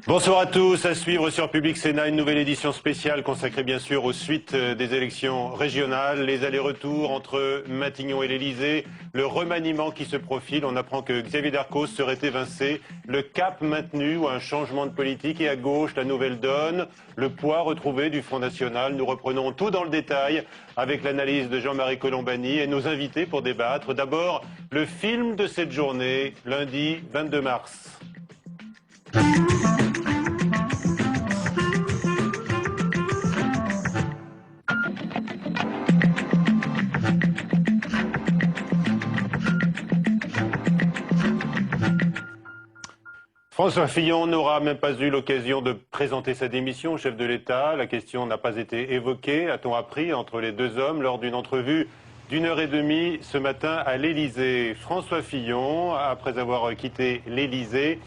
Bonsoir à tous, à suivre sur Public Sénat, une nouvelle édition spéciale consacrée bien sûr aux suites des élections régionales, les allers-retours entre Matignon et l'Elysée, le remaniement qui se profile. On apprend que Xavier Darcos serait évincé, le cap maintenu ou un changement de politique, et à gauche la nouvelle donne, le poids retrouvé du Front National. Nous reprenons tout dans le détail avec l'analyse de Jean-Marie Colombani et nos invités pour débattre. D'abord, le film de cette journée, lundi 22 mars. François Fillon n'aura même pas eu l'occasion de présenter sa démission au chef de l'État. La question n'a pas été évoquée, a-t-on appris, entre les deux hommes lors d'une entrevue d'1h30 ce matin à l'Élysée. François Fillon, après avoir quitté l'Élysée,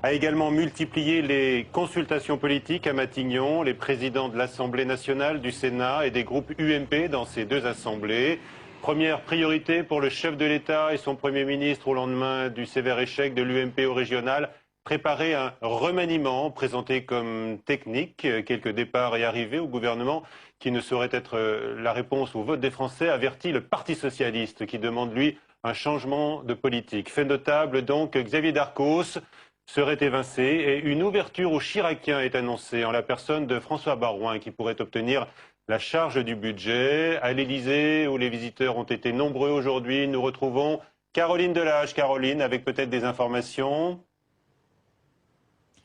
a également multiplié les consultations politiques à Matignon, les présidents de l'Assemblée nationale, du Sénat et des groupes UMP dans ces deux assemblées. Première priorité pour le chef de l'État et son Premier ministre au lendemain du sévère échec de l'UMP au régional, préparer un remaniement présenté comme technique, quelques départs et arrivées au gouvernement qui ne saurait être la réponse au vote des Français, avertit le Parti socialiste qui demande lui un changement de politique. Fait notable donc, Xavier Darcos serait évincé et une ouverture aux Chiraciens est annoncée en la personne de François Baroin qui pourrait obtenir la charge du budget. À l'Élysée, où les visiteurs ont été nombreux aujourd'hui, nous retrouvons Caroline Delage. Caroline, avec peut-être des informations.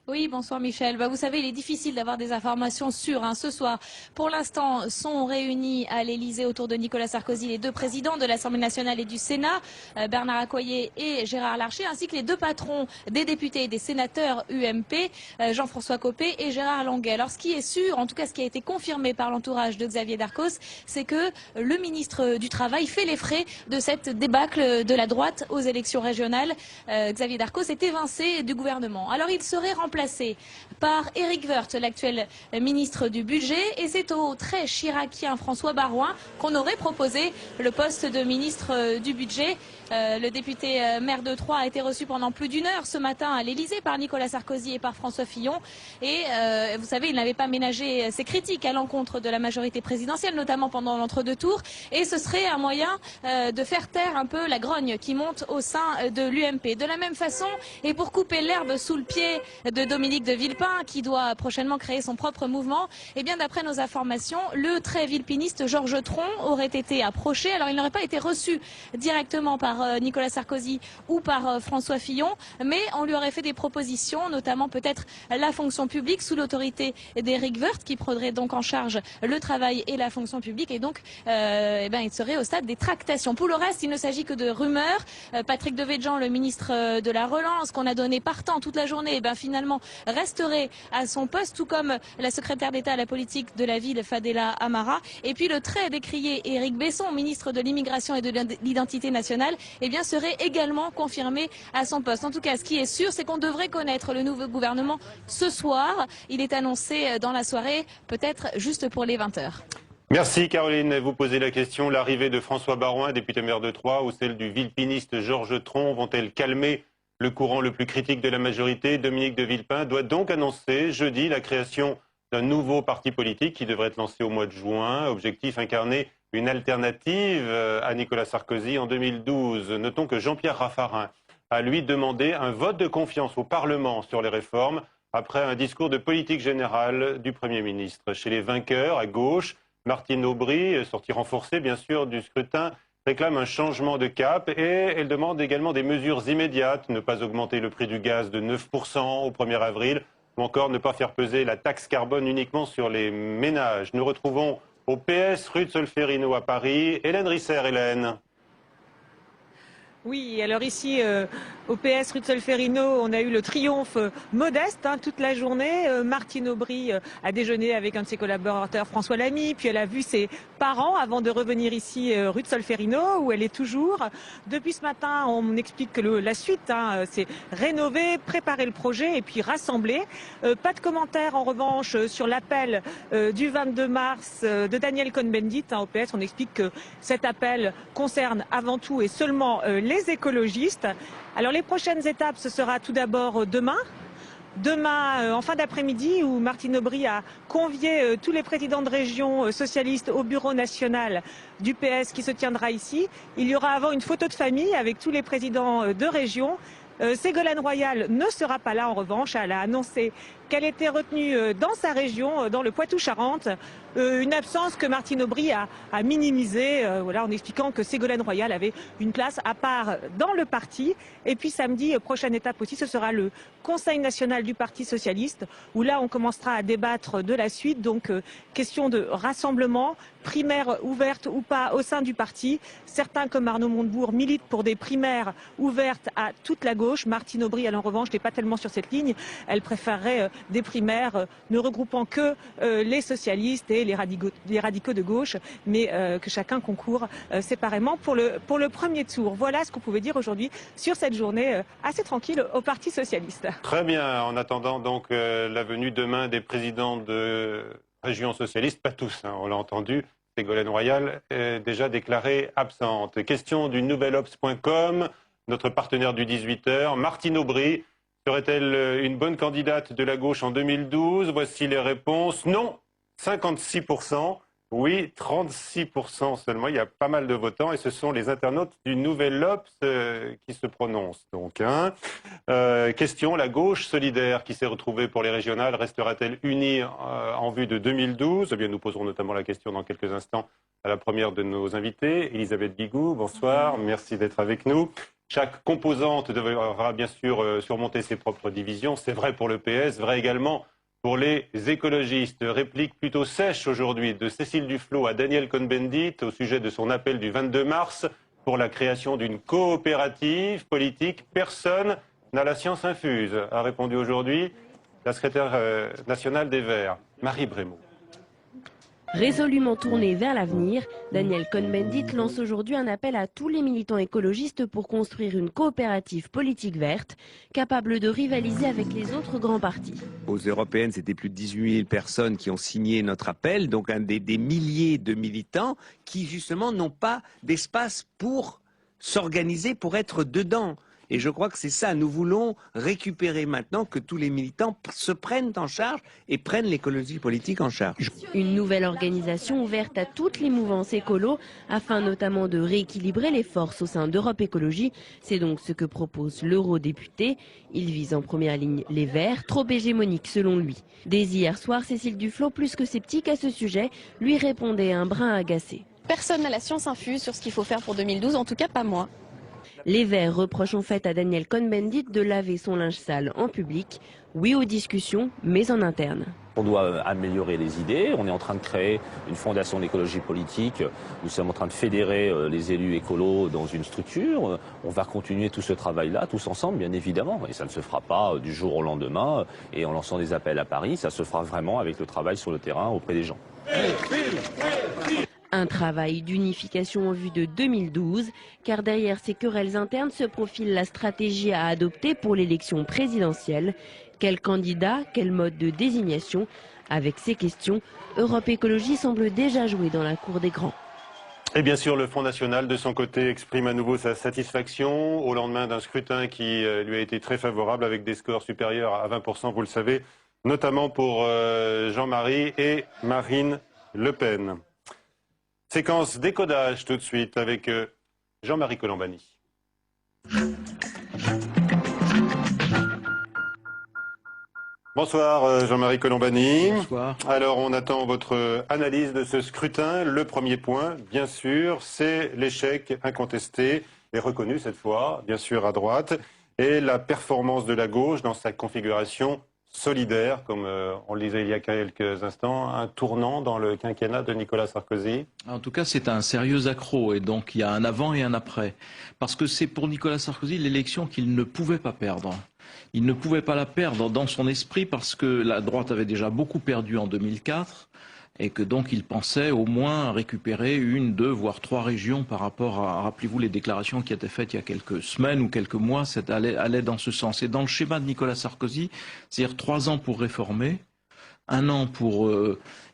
Oui, bonsoir Michel. Vous savez, il est difficile d'avoir des informations sûres ce soir. Pour l'instant, sont réunis à l'Élysée autour de Nicolas Sarkozy les deux présidents de l'Assemblée nationale et du Sénat, Bernard Accoyer et Gérard Larcher, ainsi que les deux patrons des députés et des sénateurs UMP, Jean-François Copé et Gérard Longuet. Alors ce qui est sûr, en tout cas ce qui a été confirmé par l'entourage de Xavier Darcos, c'est que le ministre du Travail fait les frais de cette débâcle de la droite aux élections régionales. Xavier Darcos est évincé du gouvernement. Alors il serait remplacé par Éric Woerth, l'actuel ministre du Budget, et c'est au très chiracien François Baroin qu'on aurait proposé le poste de ministre du Budget. Le député maire de Troyes a été reçu pendant plus d'une heure ce matin à l'Élysée par Nicolas Sarkozy et par François Fillon. Et vous savez, il n'avait pas ménagé ses critiques à l'encontre de la majorité présidentielle, notamment pendant l'entre-deux tours. Et ce serait un moyen de faire taire un peu la grogne qui monte au sein de l'UMP. De la même façon, et pour couper l'herbe sous le pied de Dominique de Villepin, qui doit prochainement créer son propre mouvement, eh bien d'après nos informations, le très villepiniste Georges Tron aurait été approché. Alors il n'aurait pas été reçu directement par Nicolas Sarkozy ou par François Fillon, mais on lui aurait fait des propositions, notamment peut-être la fonction publique sous l'autorité d'Éric Woerth, qui prendrait donc en charge le travail et la fonction publique, et donc il serait au stade des tractations. Pour le reste, il ne s'agit que de rumeurs. Patrick Devedjian, le ministre de la Relance, qu'on a donné partant toute la journée, finalement resterait à son poste, tout comme la secrétaire d'État à la politique de la ville, Fadela Amara. Et puis le très décrié Éric Besson, ministre de l'Immigration et de l'Identité nationale, serait également confirmé à son poste. En tout cas, ce qui est sûr, c'est qu'on devrait connaître le nouveau gouvernement ce soir. Il est annoncé dans la soirée, peut-être juste pour les 20h. Merci Caroline. Vous posez la question, l'arrivée de François Baroin, député maire de Troyes, ou celle du villepiniste Georges Tron vont-elles calmer le courant le plus critique de la majorité? Dominique de Villepin doit donc annoncer jeudi la création d'un nouveau parti politique qui devrait être lancé au mois de juin. Objectif, incarner une alternative à Nicolas Sarkozy en 2012. Notons que Jean-Pierre Raffarin a lui demandé un vote de confiance au Parlement sur les réformes après un discours de politique générale du Premier ministre. Chez les vainqueurs, à gauche, Martine Aubry, sortie renforcée bien sûr du scrutin, réclame un changement de cap et elle demande également des mesures immédiates, ne pas augmenter le prix du gaz de 9% au 1er avril, ou encore ne pas faire peser la taxe carbone uniquement sur les ménages. Nous retrouvons au PS rue de Solferino à Paris, Hélène Risser. Hélène. Oui, alors ici, au PS rue de Solferino, on a eu le triomphe modeste toute la journée. Martine Aubry a déjeuné avec un de ses collaborateurs, François Lamy, puis elle a vu ses parents avant de revenir ici, rue de Solferino, où elle est toujours. Depuis ce matin, on explique que la suite, c'est rénover, préparer le projet et puis rassembler. Pas de commentaires en revanche sur l'appel du 22 mars de Daniel Cohn-Bendit. Au PS, on explique que cet appel concerne avant tout et seulement les écologistes. Alors les prochaines étapes, ce sera tout d'abord demain, demain, en fin d'après-midi, où Martine Aubry a convié tous les présidents de région socialistes au bureau national du PS qui se tiendra ici. Il y aura avant une photo de famille avec tous les présidents de région. Ségolène Royal ne sera pas là en revanche. Elle a annoncé qu'elle était retenue dans sa région, dans le Poitou-Charentes. Une absence que Martine Aubry a minimisée, en expliquant que Ségolène Royal avait une place à part dans le parti. Et puis samedi, prochaine étape aussi, ce sera le Conseil national du Parti socialiste, où là on commencera à débattre de la suite. Donc question de rassemblement, primaire ouverte ou pas au sein du parti. Certains, comme Arnaud Montebourg, militent pour des primaires ouvertes à toute la gauche. Martine Aubry, elle, en revanche, n'est pas tellement sur cette ligne. Elle préférerait des primaires ne regroupant que les socialistes et les radicaux de gauche, mais que chacun concourt séparément pour le premier tour. Voilà ce qu'on pouvait dire aujourd'hui sur cette journée assez tranquille au Parti socialiste. Très bien. En attendant donc la venue demain des présidents de régions socialistes, pas tous, hein, on l'a entendu, Ségolène Royal est déjà déclarée absente. Question du nouvelobs.com, notre partenaire du 18h, Martine Aubry. Serait-elle une bonne candidate de la gauche en 2012? Voici les réponses. Non, 56%. Oui, 36% seulement. Il y a pas mal de votants et ce sont les internautes du Nouvel Obs qui se prononcent. Donc, hein. Question, la gauche solidaire qui s'est retrouvée pour les régionales restera-t-elle unie en vue de 2012? Eh bien, nous poserons notamment la question dans quelques instants à la première de nos invités. Elisabeth Guigou, bonsoir. Merci d'être avec nous. Chaque composante devra bien sûr surmonter ses propres divisions. C'est vrai pour le PS, vrai également pour les écologistes. Réplique plutôt sèche aujourd'hui de Cécile Duflot à Daniel Cohn-Bendit au sujet de son appel du 22 mars pour la création d'une coopérative politique. Personne n'a la science infuse, a répondu aujourd'hui la secrétaire nationale des Verts, Marie Brémaud. Résolument tourné vers l'avenir, Daniel Cohn-Bendit lance aujourd'hui un appel à tous les militants écologistes pour construire une coopérative politique verte, capable de rivaliser avec les autres grands partis. Aux européennes, c'était plus de 18 000 personnes qui ont signé notre appel, donc des milliers de militants qui justement n'ont pas d'espace pour s'organiser, pour être dedans. Et je crois que c'est ça, nous voulons récupérer maintenant que tous les militants se prennent en charge et prennent l'écologie politique en charge. Une nouvelle organisation ouverte à toutes les mouvances écolos, afin notamment de rééquilibrer les forces au sein d'Europe Écologie. C'est donc ce que propose l'eurodéputé. Il vise en première ligne les Verts, trop hégémoniques selon lui. Dès hier soir, Cécile Duflot, plus que sceptique à ce sujet, lui répondait un brin agacé. Personne n'a la science infuse sur ce qu'il faut faire pour 2012, en tout cas pas moi. Les Verts reprochent en fait à Daniel Cohn-Bendit de laver son linge sale en public. Oui aux discussions, mais en interne. On doit améliorer les idées. On est en train de créer une fondation d'écologie politique. Nous sommes en train de fédérer les élus écolos dans une structure. On va continuer tout ce travail-là, tous ensemble, bien évidemment. Et ça ne se fera pas du jour au lendemain et en lançant des appels à Paris. Ça se fera vraiment avec le travail sur le terrain auprès des gens. Un travail d'unification en vue de 2012, car derrière ces querelles internes se profile la stratégie à adopter pour l'élection présidentielle. Quel candidat, quel mode de désignation? Avec ces questions, Europe Écologie semble déjà jouer dans la cour des grands. Et bien sûr, le Front National, de son côté, exprime à nouveau sa satisfaction au lendemain d'un scrutin qui lui a été très favorable avec des scores supérieurs à 20%, vous le savez, notamment pour Jean-Marie et Marine Le Pen. Séquence décodage tout de suite avec Jean-Marie Colombani. Bonsoir Jean-Marie Colombani. Bonsoir. Alors on attend votre analyse de ce scrutin. Le premier point, bien sûr, c'est l'échec incontesté et reconnu cette fois, bien sûr à droite, et la performance de la gauche dans sa configuration solidaire, comme on le disait il y a quelques instants, un tournant dans le quinquennat de Nicolas Sarkozy. En tout cas, c'est un sérieux accroc et donc il y a un avant et un après. Parce que c'est pour Nicolas Sarkozy l'élection qu'il ne pouvait pas perdre. Il ne pouvait pas la perdre dans son esprit parce que la droite avait déjà beaucoup perdu en 2004 et que donc il pensait au moins récupérer une, deux, voire trois régions par rapport à, rappelez-vous, les déclarations qui étaient faites il y a quelques semaines ou quelques mois, ça allait dans ce sens. Et dans le schéma de Nicolas Sarkozy, c'est-à-dire 3 ans pour réformer, 1 an pour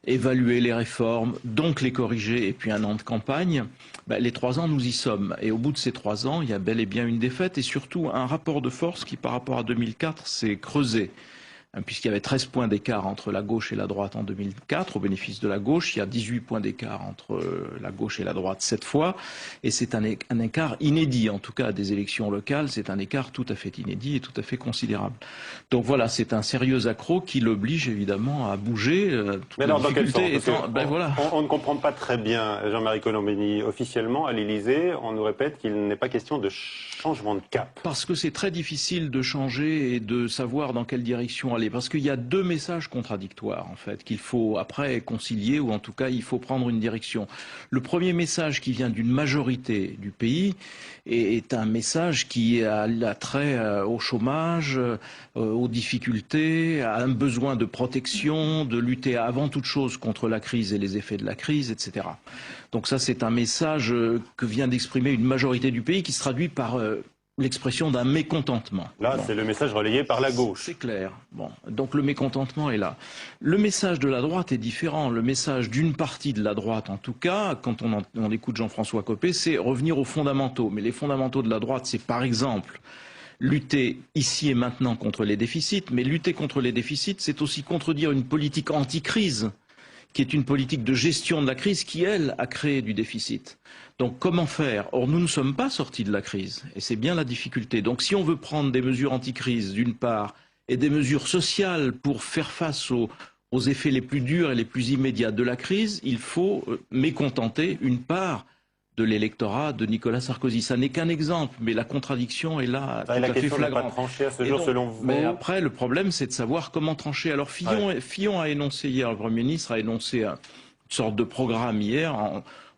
évaluer les réformes, donc les corriger, et puis 1 an de campagne, les 3 ans, nous y sommes. Et au bout de ces 3 ans, il y a bel et bien une défaite, et surtout un rapport de force qui, par rapport à 2004, s'est creusé. puisqu'il y avait 13 points d'écart entre la gauche et la droite en 2004, au bénéfice de la gauche. Il y a 18 points d'écart entre la gauche et la droite cette fois. Et c'est un écart inédit, en tout cas à des élections locales. C'est un écart tout à fait inédit et tout à fait considérable. Donc voilà, c'est un sérieux accroc qui l'oblige évidemment à bouger. Mais alors dans quel sens? Voilà. On ne comprend pas très bien, Jean-Marie Colombani. Officiellement, à l'Élysée, on nous répète qu'il n'est pas question de changement de cap. Parce que c'est très difficile de changer et de savoir dans quelle direction aller. Parce qu'il y a deux messages contradictoires, en fait, qu'il faut après concilier, ou en tout cas, il faut prendre une direction. Le premier message qui vient d'une majorité du pays est un message qui a trait au chômage, aux difficultés, à un besoin de protection, de lutter avant toute chose contre la crise et les effets de la crise, etc. Donc ça, c'est un message que vient d'exprimer une majorité du pays qui se traduit par l'expression d'un mécontentement. Là, c'est le message relayé par la gauche. C'est clair. Bon, donc le mécontentement est là. Le message de la droite est différent. Le message d'une partie de la droite, en tout cas, quand on écoute Jean-François Copé, c'est revenir aux fondamentaux. Mais les fondamentaux de la droite, c'est par exemple lutter ici et maintenant contre les déficits. Mais lutter contre les déficits, c'est aussi contredire une politique anti-crise, qui est une politique de gestion de la crise qui, elle, a créé du déficit. Donc comment faire? Or, nous ne sommes pas sortis de la crise, et c'est bien la difficulté. Donc si on veut prendre des mesures anti-crise, d'une part, et des mesures sociales pour faire face aux effets les plus durs et les plus immédiats de la crise, il faut mécontenter une part de l'électorat de Nicolas Sarkozy. Ça n'est qu'un exemple, mais la contradiction est là, tout à fait flagrante. La question n'est pas tranchée à ce jour, selon vous. Mais après, le problème, c'est de savoir comment trancher. Alors Fillon a énoncé hier, le Premier ministre a énoncé une sorte de programme hier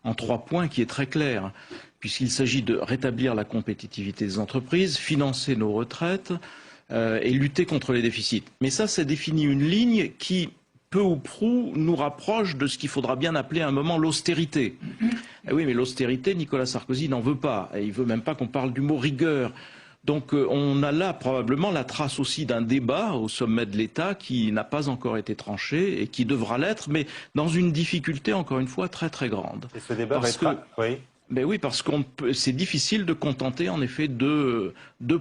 en 3 points qui est très clair, puisqu'il s'agit de rétablir la compétitivité des entreprises, financer nos retraites et lutter contre les déficits. Mais ça définit une ligne qui, peu ou prou, nous rapproche de ce qu'il faudra bien appeler à un moment l'austérité. Et oui, mais l'austérité, Nicolas Sarkozy n'en veut pas. Et il ne veut même pas qu'on parle du mot rigueur. Donc on a là probablement la trace aussi d'un débat au sommet de l'État qui n'a pas encore été tranché et qui devra l'être, mais dans une difficulté, encore une fois, très très grande. Et ce débat va être... Oui. Ben oui, parce que c'est difficile de contenter en effet deux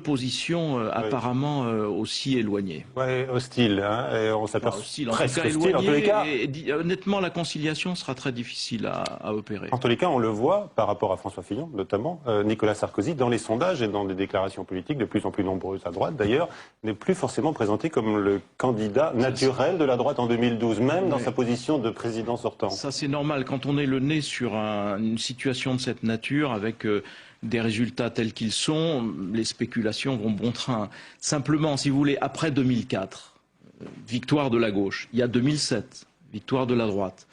positions apparemment aussi éloignées. Oui, hostile, hein, et on s'aperçoit presque hostile en tous les cas. Et honnêtement, la conciliation sera très difficile à opérer. En tous les cas, on le voit par rapport à François Fillon, notamment, Nicolas Sarkozy, dans les sondages et dans des déclarations politiques de plus en plus nombreuses à droite d'ailleurs, n'est plus forcément présenté comme le candidat naturel de la droite en 2012, même dans sa position de président sortant. Ça c'est normal, quand on est le nez sur une situation de cette nature, avec des résultats tels qu'ils sont, les spéculations vont bon train. Simplement, si vous voulez, après 2004, victoire de la gauche, il y a 2007, victoire de la droite.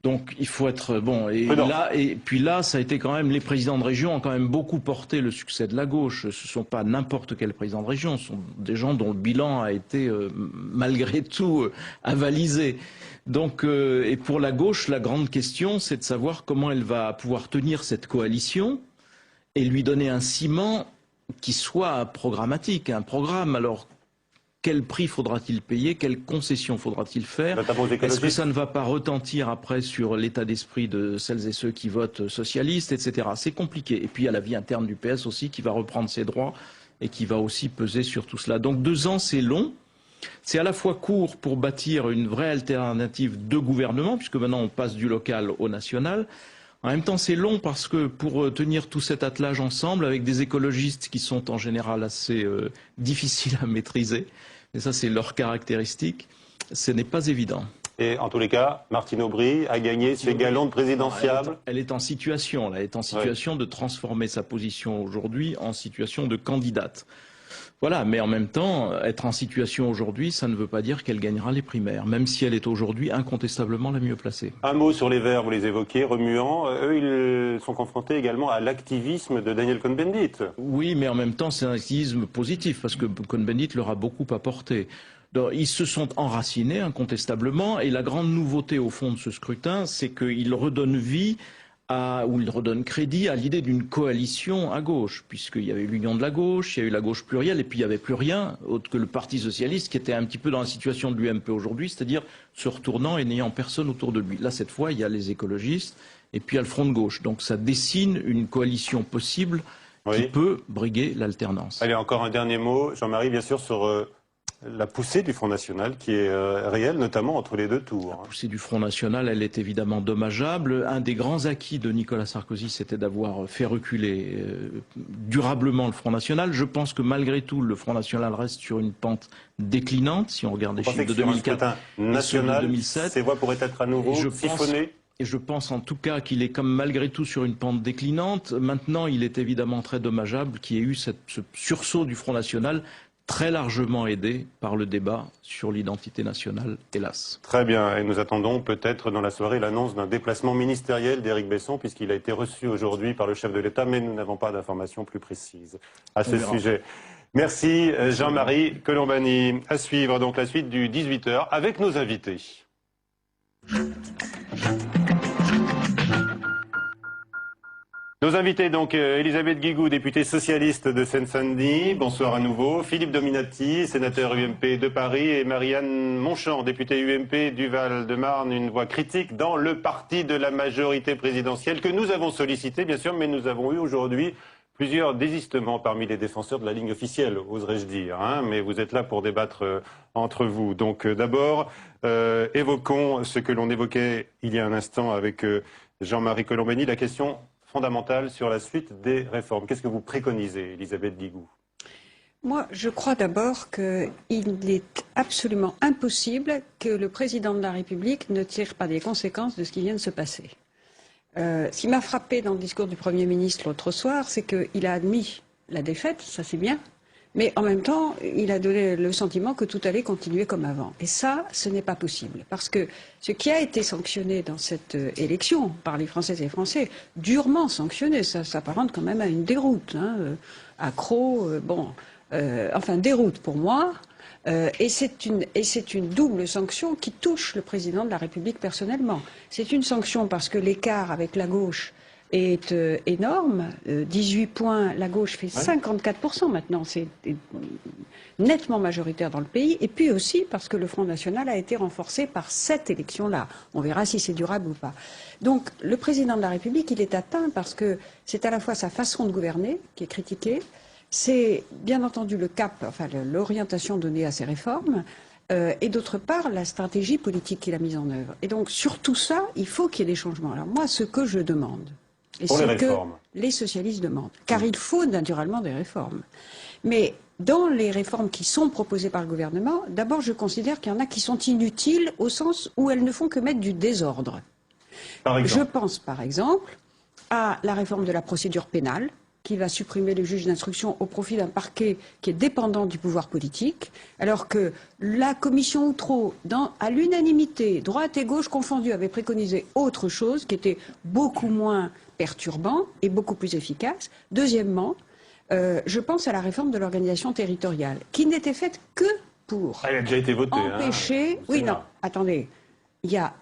Donc il faut être bon. Et puis là, ça a été quand même, les présidents de région ont quand même beaucoup porté le succès de la gauche. Ce ne sont pas n'importe quel président de région, ce sont des gens dont le bilan a été malgré tout avalisé. Donc, et pour la gauche, la grande question, c'est de savoir comment elle va pouvoir tenir cette coalition et lui donner un ciment qui soit programmatique, un programme. Alors, quel prix faudra-t-il payer? Quelles concessions faudra-t-il faire? Est-ce que ça ne va pas retentir après sur l'état d'esprit de celles et ceux qui votent socialistes, etc. C'est compliqué. Et puis, il y a la vie interne du PS aussi qui va reprendre ses droits et qui va aussi peser sur tout cela. Donc, 2 ans, c'est long. C'est à la fois court pour bâtir une vraie alternative de gouvernement, puisque maintenant on passe du local au national. En même temps, c'est long parce que pour tenir tout cet attelage ensemble, avec des écologistes qui sont en général assez difficiles à maîtriser, et ça c'est leur caractéristique, ce n'est pas évident. Et en tous les cas, Martine Aubry a gagné ses galons de présidentiable. Elle est en situation, de transformer sa position aujourd'hui en situation de candidate. Voilà, mais en même temps, être en situation aujourd'hui, ça ne veut pas dire qu'elle gagnera les primaires, même si elle est aujourd'hui incontestablement la mieux placée. Un mot sur les Verts, vous les évoquez, remuants. Eux, ils sont confrontés également à l'activisme de Daniel Cohn-Bendit. Oui, mais en même temps, c'est un activisme positif, parce que Cohn-Bendit leur a beaucoup apporté. Donc, ils se sont enracinés incontestablement, et la grande nouveauté au fond de ce scrutin, c'est qu'il redonne vie où il redonne crédit à l'idée d'une coalition à gauche, puisqu'il y avait l'union de la gauche, il y a eu la gauche plurielle, et puis il n'y avait plus rien autre que le Parti socialiste qui était un petit peu dans la situation de l'UMP aujourd'hui, c'est-à-dire se retournant et n'ayant personne autour de lui. Là, cette fois, il y a les écologistes, et puis il y a le Front de gauche. Donc ça dessine une coalition possible qui peut briguer l'alternance. Allez, encore un dernier mot, Jean-Marie, bien sûr, sur la poussée du Front National qui est réelle, notamment entre les deux tours. La poussée du Front National, elle est évidemment dommageable. Un des grands acquis de Nicolas Sarkozy, c'était d'avoir fait reculer durablement le Front National. Je pense que malgré tout, le Front National reste sur une pente déclinante, si on regarde les chiffres de 2004 et ceux de 2007. Ces voix pourraient être à nouveau siphonnées. Et je pense en tout cas qu'il est comme malgré tout sur une pente déclinante. Maintenant, il est évidemment très dommageable qu'il y ait eu ce sursaut du Front National, très largement aidé par le débat sur l'identité nationale, hélas. Très bien, et nous attendons peut-être dans la soirée l'annonce d'un déplacement ministériel d'Éric Besson, puisqu'il a été reçu aujourd'hui par le chef de l'État, mais nous n'avons pas d'informations plus précises à ce sujet. Merci Jean-Marie Colombani. À suivre donc la suite du 18h avec nos invités. Nos invités, donc, Elisabeth Guigou, députée socialiste de Seine-Saint-Denis. Bonsoir à nouveau. Philippe Dominati, sénateur UMP de Paris. Et Marianne Monchamp, députée UMP du Val-de-Marne. Une voix critique dans le parti de la majorité présidentielle que nous avons sollicité, bien sûr, mais nous avons eu aujourd'hui plusieurs désistements parmi les défenseurs de la ligne officielle, oserais-je dire. Hein, mais vous êtes là pour débattre entre vous. Donc, d'abord, évoquons ce que l'on évoquait il y a un instant avec Jean-Marie Colombani, la question fondamentale sur la suite des réformes. Qu'est-ce que vous préconisez, Elisabeth Guigou? Moi, je crois d'abord qu'il est absolument impossible que le président de la République ne tire pas des conséquences de ce qui vient de se passer. Ce qui m'a frappé dans le discours du Premier ministre l'autre soir, c'est qu'il a admis la défaite, ça c'est bien, mais en même temps, il a donné le sentiment que tout allait continuer comme avant. Et ça, ce n'est pas possible. Parce que ce qui a été sanctionné dans cette élection par les Françaises et les Français, durement sanctionné, ça s'apparente quand même à une déroute. Hein, accro, enfin déroute pour moi. Et c'est une double sanction qui touche le président de la République personnellement. C'est une sanction parce que l'écart avec la gauche est énorme. 18 points, la gauche fait 54% maintenant. C'est nettement majoritaire dans le pays. Et puis aussi parce que le Front National a été renforcé par cette élection-là. On verra si c'est durable ou pas. Donc le président de la République, il est atteint parce que c'est à la fois sa façon de gouverner qui est critiquée, c'est bien entendu le cap, enfin l'orientation donnée à ces réformes, et d'autre part la stratégie politique qu'il a mise en œuvre. Et donc sur tout ça, il faut qu'il y ait des changements. Alors moi, ce que je demande, et ce que les socialistes demandent, car il faut naturellement des réformes. Mais dans les réformes qui sont proposées par le gouvernement, d'abord je considère qu'il y en a qui sont inutiles au sens où elles ne font que mettre du désordre. Je pense par exemple à la réforme de la procédure pénale, qui va supprimer les juges d'instruction au profit d'un parquet qui est dépendant du pouvoir politique, alors que la commission Outreau, à l'unanimité, droite et gauche confondues, avait préconisé autre chose qui était beaucoup moins perturbant et beaucoup plus efficace. Deuxièmement, je pense à la réforme de l'organisation territoriale, qui n'était faite que pour elle a déjà été votée, empêcher... Oui, non, attendez. Il y a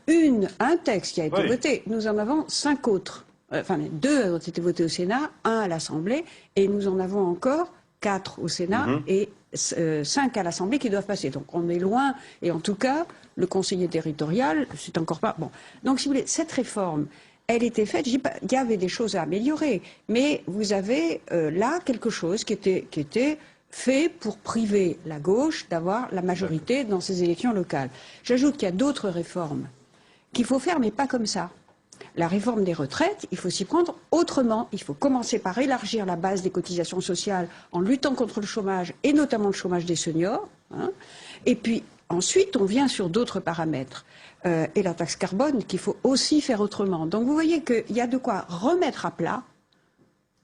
un texte qui a été voté. Nous en avons 5 autres. Enfin, 2 ont été votés au Sénat, 1 à l'Assemblée, et nous en avons encore 4 au Sénat et 5 à l'Assemblée qui doivent passer. Donc on est loin, et en tout cas, le conseiller territorial, c'est encore pas... Bon. Donc si vous voulez, cette réforme, elle était faite, il y avait des choses à améliorer, mais vous avez là quelque chose qui était fait pour priver la gauche d'avoir la majorité dans ces élections locales. J'ajoute qu'il y a d'autres réformes qu'il faut faire, mais pas comme ça. La réforme des retraites, il faut s'y prendre autrement. Il faut commencer par élargir la base des cotisations sociales en luttant contre le chômage, et notamment le chômage des seniors. Hein. Et puis ensuite, on vient sur d'autres paramètres. Et la taxe carbone, qu'il faut aussi faire autrement. Donc vous voyez qu'il y a de quoi remettre à plat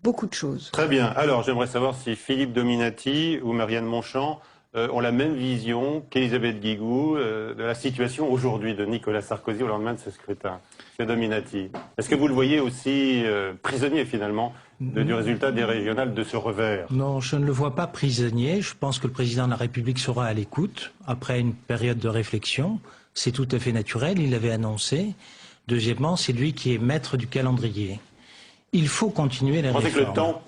beaucoup de choses. Très bien. Alors j'aimerais savoir si Philippe Dominati ou Marianne Monchamp ont la même vision qu'Elisabeth Guigou de la situation aujourd'hui de Nicolas Sarkozy au lendemain de ce scrutin. M. Dominati, est-ce que vous le voyez aussi prisonnier finalement du résultat des régionales de ce revers? Non, je ne le vois pas prisonnier. Je pense que le président de la République sera à l'écoute après une période de réflexion. C'est tout à fait naturel, il l'avait annoncé. Deuxièmement, c'est lui qui est maître du calendrier. Il faut continuer les réformes. Vous pensez que le temps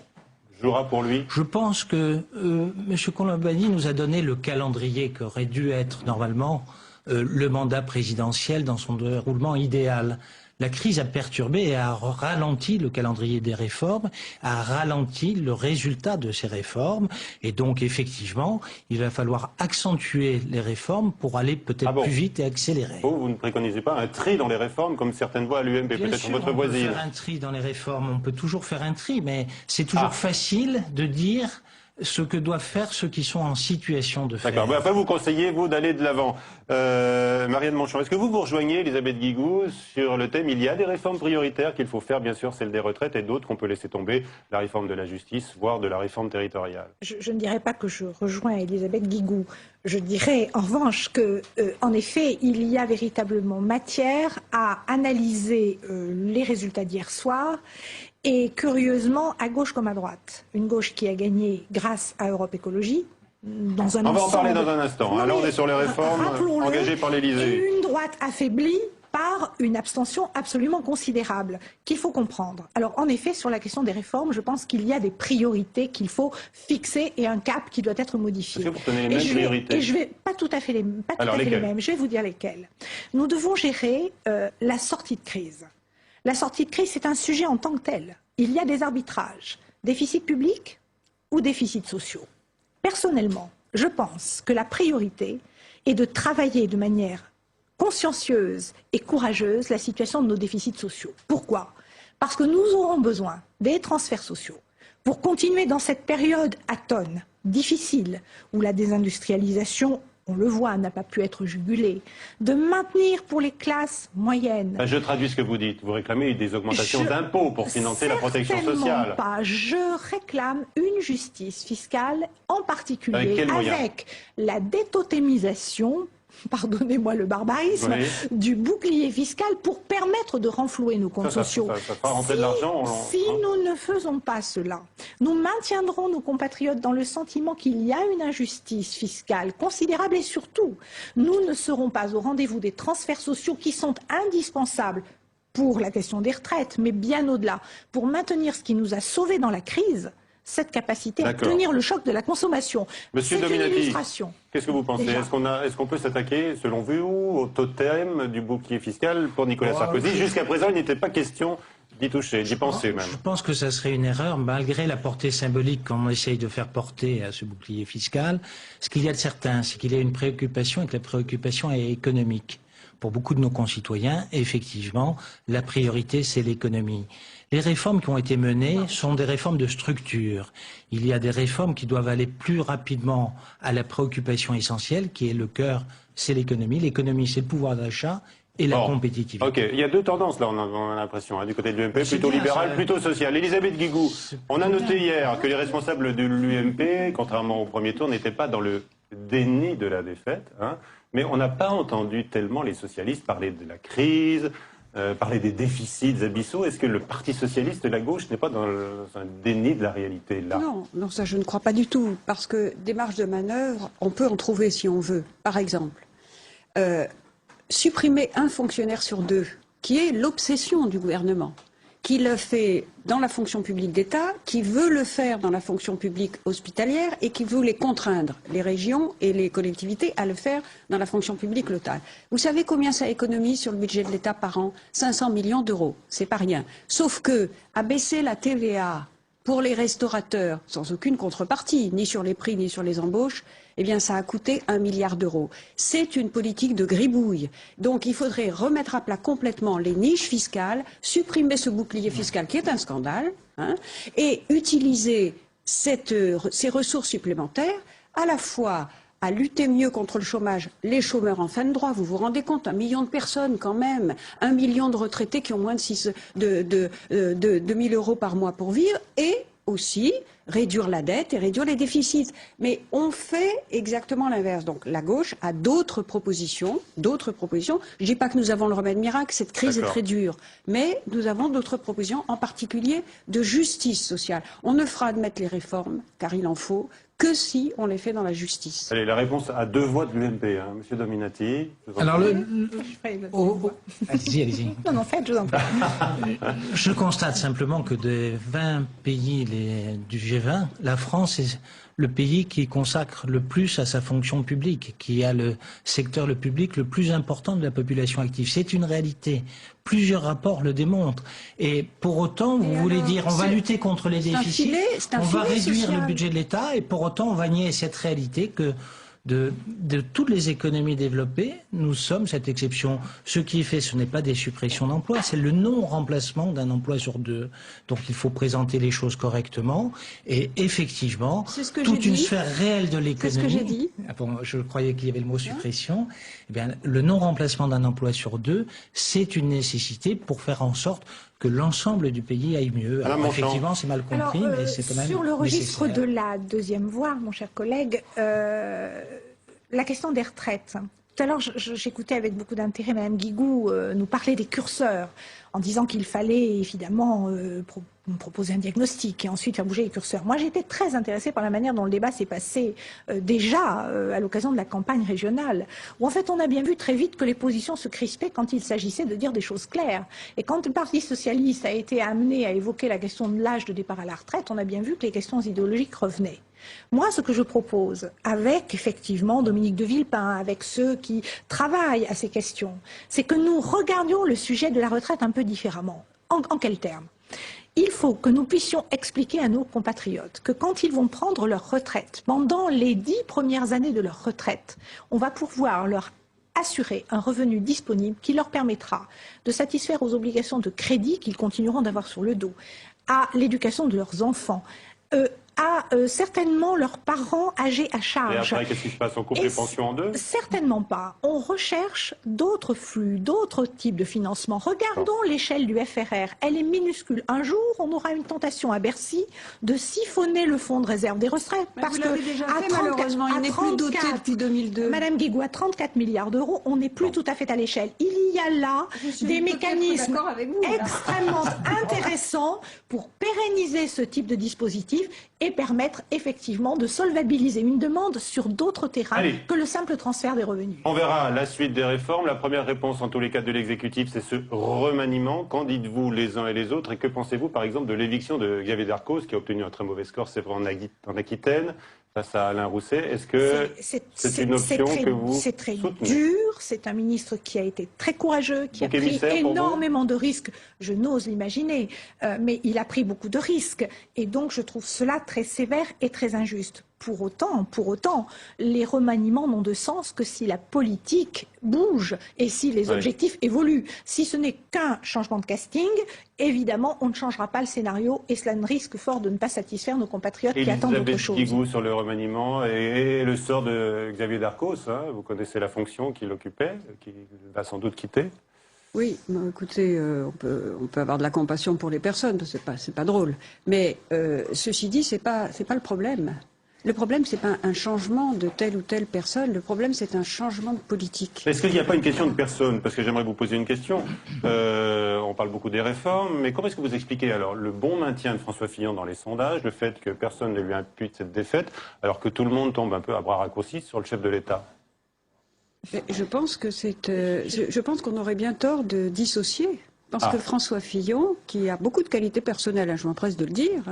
jouera pour lui? Je pense que M. Colombani nous a donné le calendrier qu'aurait dû être normalement le mandat présidentiel dans son déroulement idéal. La crise a perturbé et a ralenti le calendrier des réformes, a ralenti le résultat de ces réformes. Et donc, effectivement, il va falloir accentuer les réformes pour aller peut-être plus vite et accélérer. Vous ne préconisez pas un tri dans les réformes comme certaines voient à l'UMP, peut-être votre voisine. On peut faire un tri dans les réformes, on peut toujours faire un tri, mais c'est toujours facile de dire ce que doivent faire ceux qui sont en situation de faire. D'accord, mais après vous conseillez, vous, d'aller de l'avant. Marianne Monchamp, est-ce que vous rejoignez Elisabeth Guigou sur le thème, il y a des réformes prioritaires qu'il faut faire, bien sûr, celle des retraites, et d'autres qu'on peut laisser tomber, la réforme de la justice, voire de la réforme territoriale? Je ne dirais pas que je rejoins Elisabeth Guigou. Je dirais en revanche que, en effet, il y a véritablement matière à analyser les résultats d'hier soir. Et curieusement, à gauche comme à droite. Une gauche qui a gagné grâce à Europe Écologie. On va en parler dans un instant. Alors on est sur les réformes engagées par l'Élysée. Une droite affaiblie par une abstention absolument considérable qu'il faut comprendre. Alors en effet, sur la question des réformes, je pense qu'il y a des priorités qu'il faut fixer et un cap qui doit être modifié. Est-ce que vous tenez les mêmes priorités? Et je vais pas tout à fait les mêmes. Je vais vous dire lesquelles. Nous devons gérer la sortie de crise. La sortie de crise, c'est un sujet en tant que tel. Il y a des arbitrages, déficit public ou déficits sociaux. Personnellement, je pense que la priorité est de travailler de manière consciencieuse et courageuse la situation de nos déficits sociaux. Pourquoi? Parce que nous aurons besoin des transferts sociaux pour continuer dans cette période atone, difficile, où la désindustrialisation, on le voit, n'a pas pu être jugulée, de maintenir pour les classes moyennes. Je traduis ce que vous dites. Vous réclamez des augmentations d'impôts pour financer la protection sociale. Pas. Je réclame une justice fiscale, en particulier avec la détotémisation, pardonnez-moi le barbarisme, du bouclier fiscal pour permettre de renflouer nos comptes sociaux. Ça fera rentrer de l'argent. Si nous ne faisons pas cela, nous maintiendrons nos compatriotes dans le sentiment qu'il y a une injustice fiscale considérable et surtout, nous ne serons pas au rendez-vous des transferts sociaux qui sont indispensables pour la question des retraites, mais bien au-delà, pour maintenir ce qui nous a sauvés dans la crise, cette capacité à tenir le choc de la consommation. Monsieur Dominati, qu'est-ce que vous pensez? Est-ce qu'on peut s'attaquer, selon vous, au totem du bouclier fiscal pour Nicolas Sarkozy? Jusqu'à présent, il n'était pas question d'y toucher, d'y penser même. Je pense que ça serait une erreur, malgré la portée symbolique qu'on essaye de faire porter à ce bouclier fiscal. Ce qu'il y a de certain, c'est qu'il y a une préoccupation et que la préoccupation est économique. Pour beaucoup de nos concitoyens, effectivement, la priorité, c'est l'économie. Les réformes qui ont été menées sont des réformes de structure. Il y a des réformes qui doivent aller plus rapidement à la préoccupation essentielle, qui est le cœur, c'est l'économie. L'économie, c'est le pouvoir d'achat et la compétitivité. Ok, il y a deux tendances là, on a l'impression, du côté de l'UMP, plutôt libéral, plutôt social. Elisabeth Guigou, on a noté hier que les responsables de l'UMP, contrairement au premier tour, n'étaient pas dans le déni de la défaite, mais on n'a pas entendu tellement les socialistes parler de la crise, parler des déficits abyssaux. Est-ce que le Parti socialiste de la gauche n'est pas dans un déni de la réalité là? Non, ça je ne crois pas du tout, parce que des marges de manœuvre, on peut en trouver si on veut. Par exemple, supprimer un fonctionnaire sur deux, qui est l'obsession du gouvernement, qui le fait dans la fonction publique d'État, qui veut le faire dans la fonction publique hospitalière et qui veut les contraindre, les régions et les collectivités, à le faire dans la fonction publique locale. Vous savez combien ça économise sur le budget de l'État par an? 500 millions d'euros, c'est pas rien. Sauf que, abaisser la TVA pour les restaurateurs, sans aucune contrepartie, ni sur les prix, ni sur les embauches, eh bien ça a coûté 1 milliard d'euros. C'est une politique de gribouille. Donc il faudrait remettre à plat complètement les niches fiscales, supprimer ce bouclier fiscal qui est un scandale, et utiliser ces ressources supplémentaires à la fois à lutter mieux contre le chômage, les chômeurs en fin de droit. Vous vous rendez compte, 1 million de personnes quand même, 1 million de retraités qui ont moins de 2 000 euros par mois pour vivre, et aussi réduire la dette et réduire les déficits. Mais on fait exactement l'inverse. Donc la gauche a d'autres propositions. Je ne dis pas que nous avons le remède miracle, cette crise est très dure. Mais nous avons d'autres propositions, en particulier de justice sociale. On ne fera admettre les réformes, car il en faut, que si on les fait dans la justice. Allez, la réponse à 2 voix de l'UMP, Monsieur Dominati. Alors, allez-y. Non, faites, je vous en prie. Je constate simplement que des 20 pays du G20, la France est le pays qui consacre le plus à sa fonction publique, qui a le secteur le public le plus important de la population active. C'est une réalité. Plusieurs rapports le démontrent. Et pour autant, vous voulez dire, on va lutter contre les déficits, on va réduire le budget de l'État, et pour autant, on va nier cette réalité que de toutes les économies développées, nous sommes cette exception. Ce qui est fait, ce n'est pas des suppressions d'emplois, c'est le non-remplacement d'un emploi sur deux. Donc il faut présenter les choses correctement. Et effectivement, toute une sphère réelle de l'économie... C'est ce que j'ai dit. Ah bon, je croyais qu'il y avait le mot suppression. Eh bien, le non-remplacement d'un emploi sur deux, c'est une nécessité pour faire en sorte que l'ensemble du pays aille mieux. Alors, effectivement, c'est mal compris, mais c'est quand même sur le registre nécessaire. de la deuxième voie, mon cher collègue, la question des retraites. Tout à l'heure, j'écoutais avec beaucoup d'intérêt Mme Guigou nous parler des curseurs, en disant qu'il fallait évidemment proposer un diagnostic et ensuite faire bouger les curseurs. Moi, j'ai été très intéressée par la manière dont le débat s'est passé déjà à l'occasion de la campagne régionale, où en fait on a bien vu très vite que les positions se crispaient quand il s'agissait de dire des choses claires. Et quand le Parti socialiste a été amené à évoquer la question de l'âge de départ à la retraite, on a bien vu que les questions idéologiques revenaient. Moi, ce que je propose, avec effectivement Dominique de Villepin, avec ceux qui travaillent à ces questions, c'est que nous regardions le sujet de la retraite un peu différemment. En quels termes ? Il faut que nous puissions expliquer à nos compatriotes que quand ils vont prendre leur retraite, pendant les 10 premières années de leur retraite, on va pouvoir leur assurer un revenu disponible qui leur permettra de satisfaire aux obligations de crédit qu'ils continueront d'avoir sur le dos, à l'éducation de leurs enfants, à certainement leurs parents âgés à charge. Et après, qu'est-ce qui se passe? On coupe les pensions en deux? Certainement pas. On recherche d'autres flux, d'autres types de financement. Regardons l'échelle du FRR. Elle est minuscule. Un jour, on aura une tentation à Bercy de siphonner le fonds de réserve des retraites. Parce que déjà fait, malheureusement, il n'est plus doté depuis 2002. Madame Guigou, à 34 milliards d'euros, on n'est plus tout à fait à l'échelle. Il y a là des mécanismes extrêmement intéressants pour pérenniser ce type de dispositif et permettre effectivement de solvabiliser une demande sur d'autres terrains que le simple transfert des revenus. On verra la suite des réformes. La première réponse en tous les cas de l'exécutif, c'est ce remaniement. Qu'en dites-vous les uns et les autres? Et que pensez-vous par exemple de l'éviction de Xavier Darcos, qui a obtenu un très mauvais score, c'est vrai, en Aquitaine, face à Alain Rousset? Est-ce que c'est une option que vous soutenez? C'est très dur. C'est un ministre qui a été très courageux, qui a pris énormément de risques. Je n'ose l'imaginer, mais il a pris beaucoup de risques. Et donc je trouve cela très sévère et très injuste. Pour autant, les remaniements n'ont de sens que si la politique bouge et si les objectifs évoluent. Si ce n'est qu'un changement de casting, évidemment, on ne changera pas le scénario et cela risque fort de ne pas satisfaire nos compatriotes qui attendent autre chose. Guigou sur le remaniement et le sort de Xavier Darcos, hein, vous connaissez la fonction qu'il occupait, qu'il va sans doute quitter. Oui, écoutez, on peut avoir de la compassion pour les personnes, c'est pas drôle. Mais ceci dit, c'est pas le problème. Le problème, c'est pas un changement de telle ou telle personne. Le problème, c'est un changement de politique. Est-ce qu'il n'y a pas une question de personne? Parce que j'aimerais vous poser une question. On parle beaucoup des réformes, mais comment est-ce que vous expliquez alors le bon maintien de François Fillon dans les sondages, le fait que personne ne lui impute cette défaite, alors que tout le monde tombe un peu à bras raccourcis sur le chef de l'État? Je pense que je pense qu'on aurait bien tort de dissocier. Je pense que François Fillon, qui a beaucoup de qualités personnelles, je m'empresse de le dire,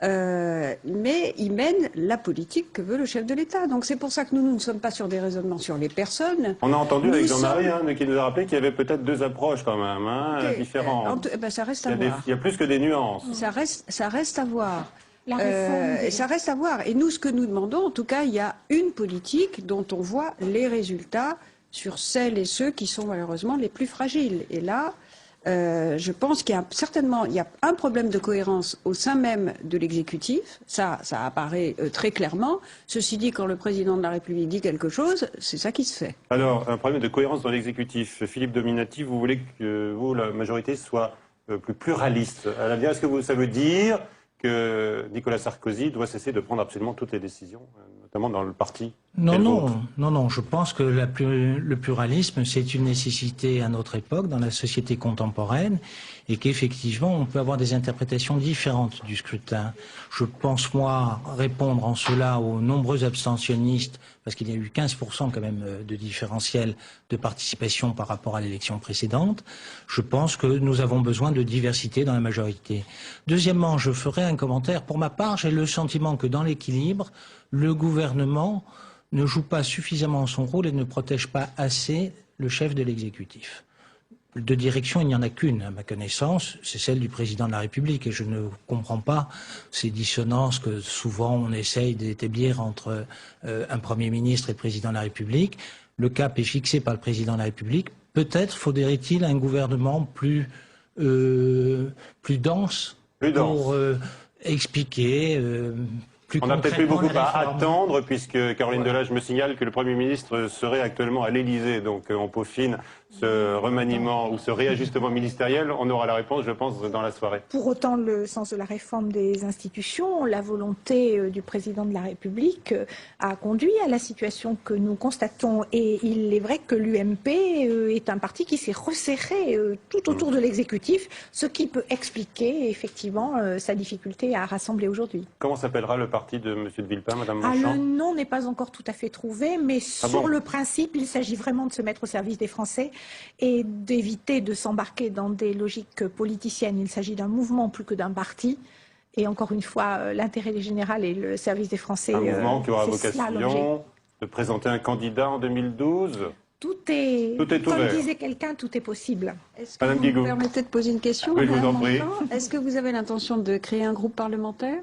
mais il mène la politique que veut le chef de l'État. Donc c'est pour ça que nous ne sommes pas sur des raisonnements sur les personnes. On a entendu avec Jean-Marie qui nous a rappelé qu'il y avait peut-être deux approches quand même, différentes. Ça reste à voir. Il y a plus que des nuances. Ça reste à voir. Ça reste à voir. Et nous, ce que nous demandons, en tout cas, il y a une politique dont on voit les résultats sur celles et ceux qui sont malheureusement les plus fragiles. Et là, je pense qu'il y a certainement un problème de cohérence au sein même de l'exécutif. Ça apparaît très clairement. Ceci dit, quand le président de la République dit quelque chose, c'est ça qui se fait. Alors, un problème de cohérence dans l'exécutif. Philippe Dominati, vous voulez que vous, la majorité, soit plus pluraliste. Est-ce que ça veut dire que Nicolas Sarkozy doit cesser de prendre absolument toutes les décisions, notamment dans le parti? Non, je pense que le pluralisme, c'est une nécessité à notre époque, dans la société contemporaine, et qu'effectivement, on peut avoir des interprétations différentes du scrutin. Je pense, moi, répondre en cela aux nombreux abstentionnistes parce qu'il y a eu 15% quand même de différentiel de participation par rapport à l'élection précédente. Je pense que nous avons besoin de diversité dans la majorité. Deuxièmement, je ferai un commentaire. Pour ma part, j'ai le sentiment que dans l'équilibre, le gouvernement ne joue pas suffisamment son rôle et ne protège pas assez le chef de l'exécutif. De direction, il n'y en a qu'une, à ma connaissance, c'est celle du président de la République. Et je ne comprends pas ces dissonances que souvent on essaye d'établir entre un Premier ministre et le président de la République. Le cap est fixé par le président de la République. Peut-être faudrait-il un gouvernement plus dense pour expliquer... On n'a peut-être plus beaucoup à attendre, puisque Caroline Delage me signale que le Premier ministre serait actuellement à l'Élysée. Donc on peaufine ce remaniement ou ce réajustement ministériel. On aura la réponse, je pense, dans la soirée. Pour autant, le sens de la réforme des institutions, la volonté du président de la République a conduit à la situation que nous constatons. Et il est vrai que l'UMP est un parti qui s'est resserré tout autour de l'exécutif, ce qui peut expliquer effectivement sa difficulté à rassembler aujourd'hui. Comment s'appellera le parti de M. de Villepin, Mme Monchamp? Le nom n'est pas encore tout à fait trouvé, mais sur le principe, il s'agit vraiment de se mettre au service des Français et d'éviter de s'embarquer dans des logiques politiciennes. Il s'agit d'un mouvement plus que d'un parti. Et encore une fois, l'intérêt général et le service des Français. Un mouvement qui aura vocation de présenter un candidat en 2012. Tout est ouvert. Comme disait quelqu'un, tout est possible. Est-ce que vous me permettez de poser une question? Oui, je vous en prie. Est-ce que vous avez l'intention de créer un groupe parlementaire?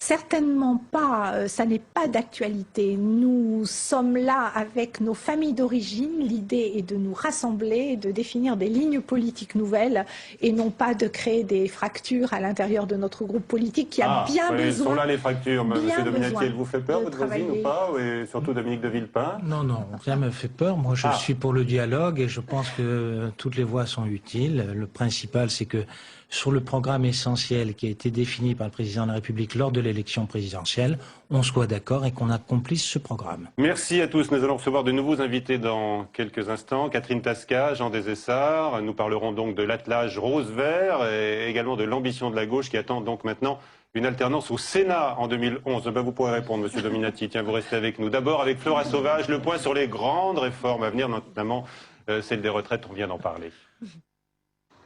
Certainement pas, ça n'est pas d'actualité. Nous sommes là avec nos familles d'origine. L'idée est de nous rassembler, de définir des lignes politiques nouvelles et non pas de créer des fractures à l'intérieur de notre groupe politique qui a bien besoin. Elles sont là les fractures. Monsieur Dominati, elle vous fait peur, votre voisine ou pas? Et surtout Dominique de Villepin? Non, rien ne me fait peur. Moi, je suis pour le dialogue et je pense que toutes les voix sont utiles. Le principal, c'est que sur le programme essentiel qui a été défini par le président de la République lors de l'élection présidentielle, on soit d'accord et qu'on accomplisse ce programme. Merci à tous. Nous allons recevoir de nouveaux invités dans quelques instants. Catherine Tasca, Jean Desessarts. Nous parlerons donc de l'attelage rose-vert et également de l'ambition de la gauche qui attend donc maintenant une alternance au Sénat en 2011. Vous pourrez répondre, Monsieur Dominati. Tiens, vous restez avec nous. D'abord avec Flora Sauvage, le point sur les grandes réformes à venir, notamment celle des retraites, on vient d'en parler.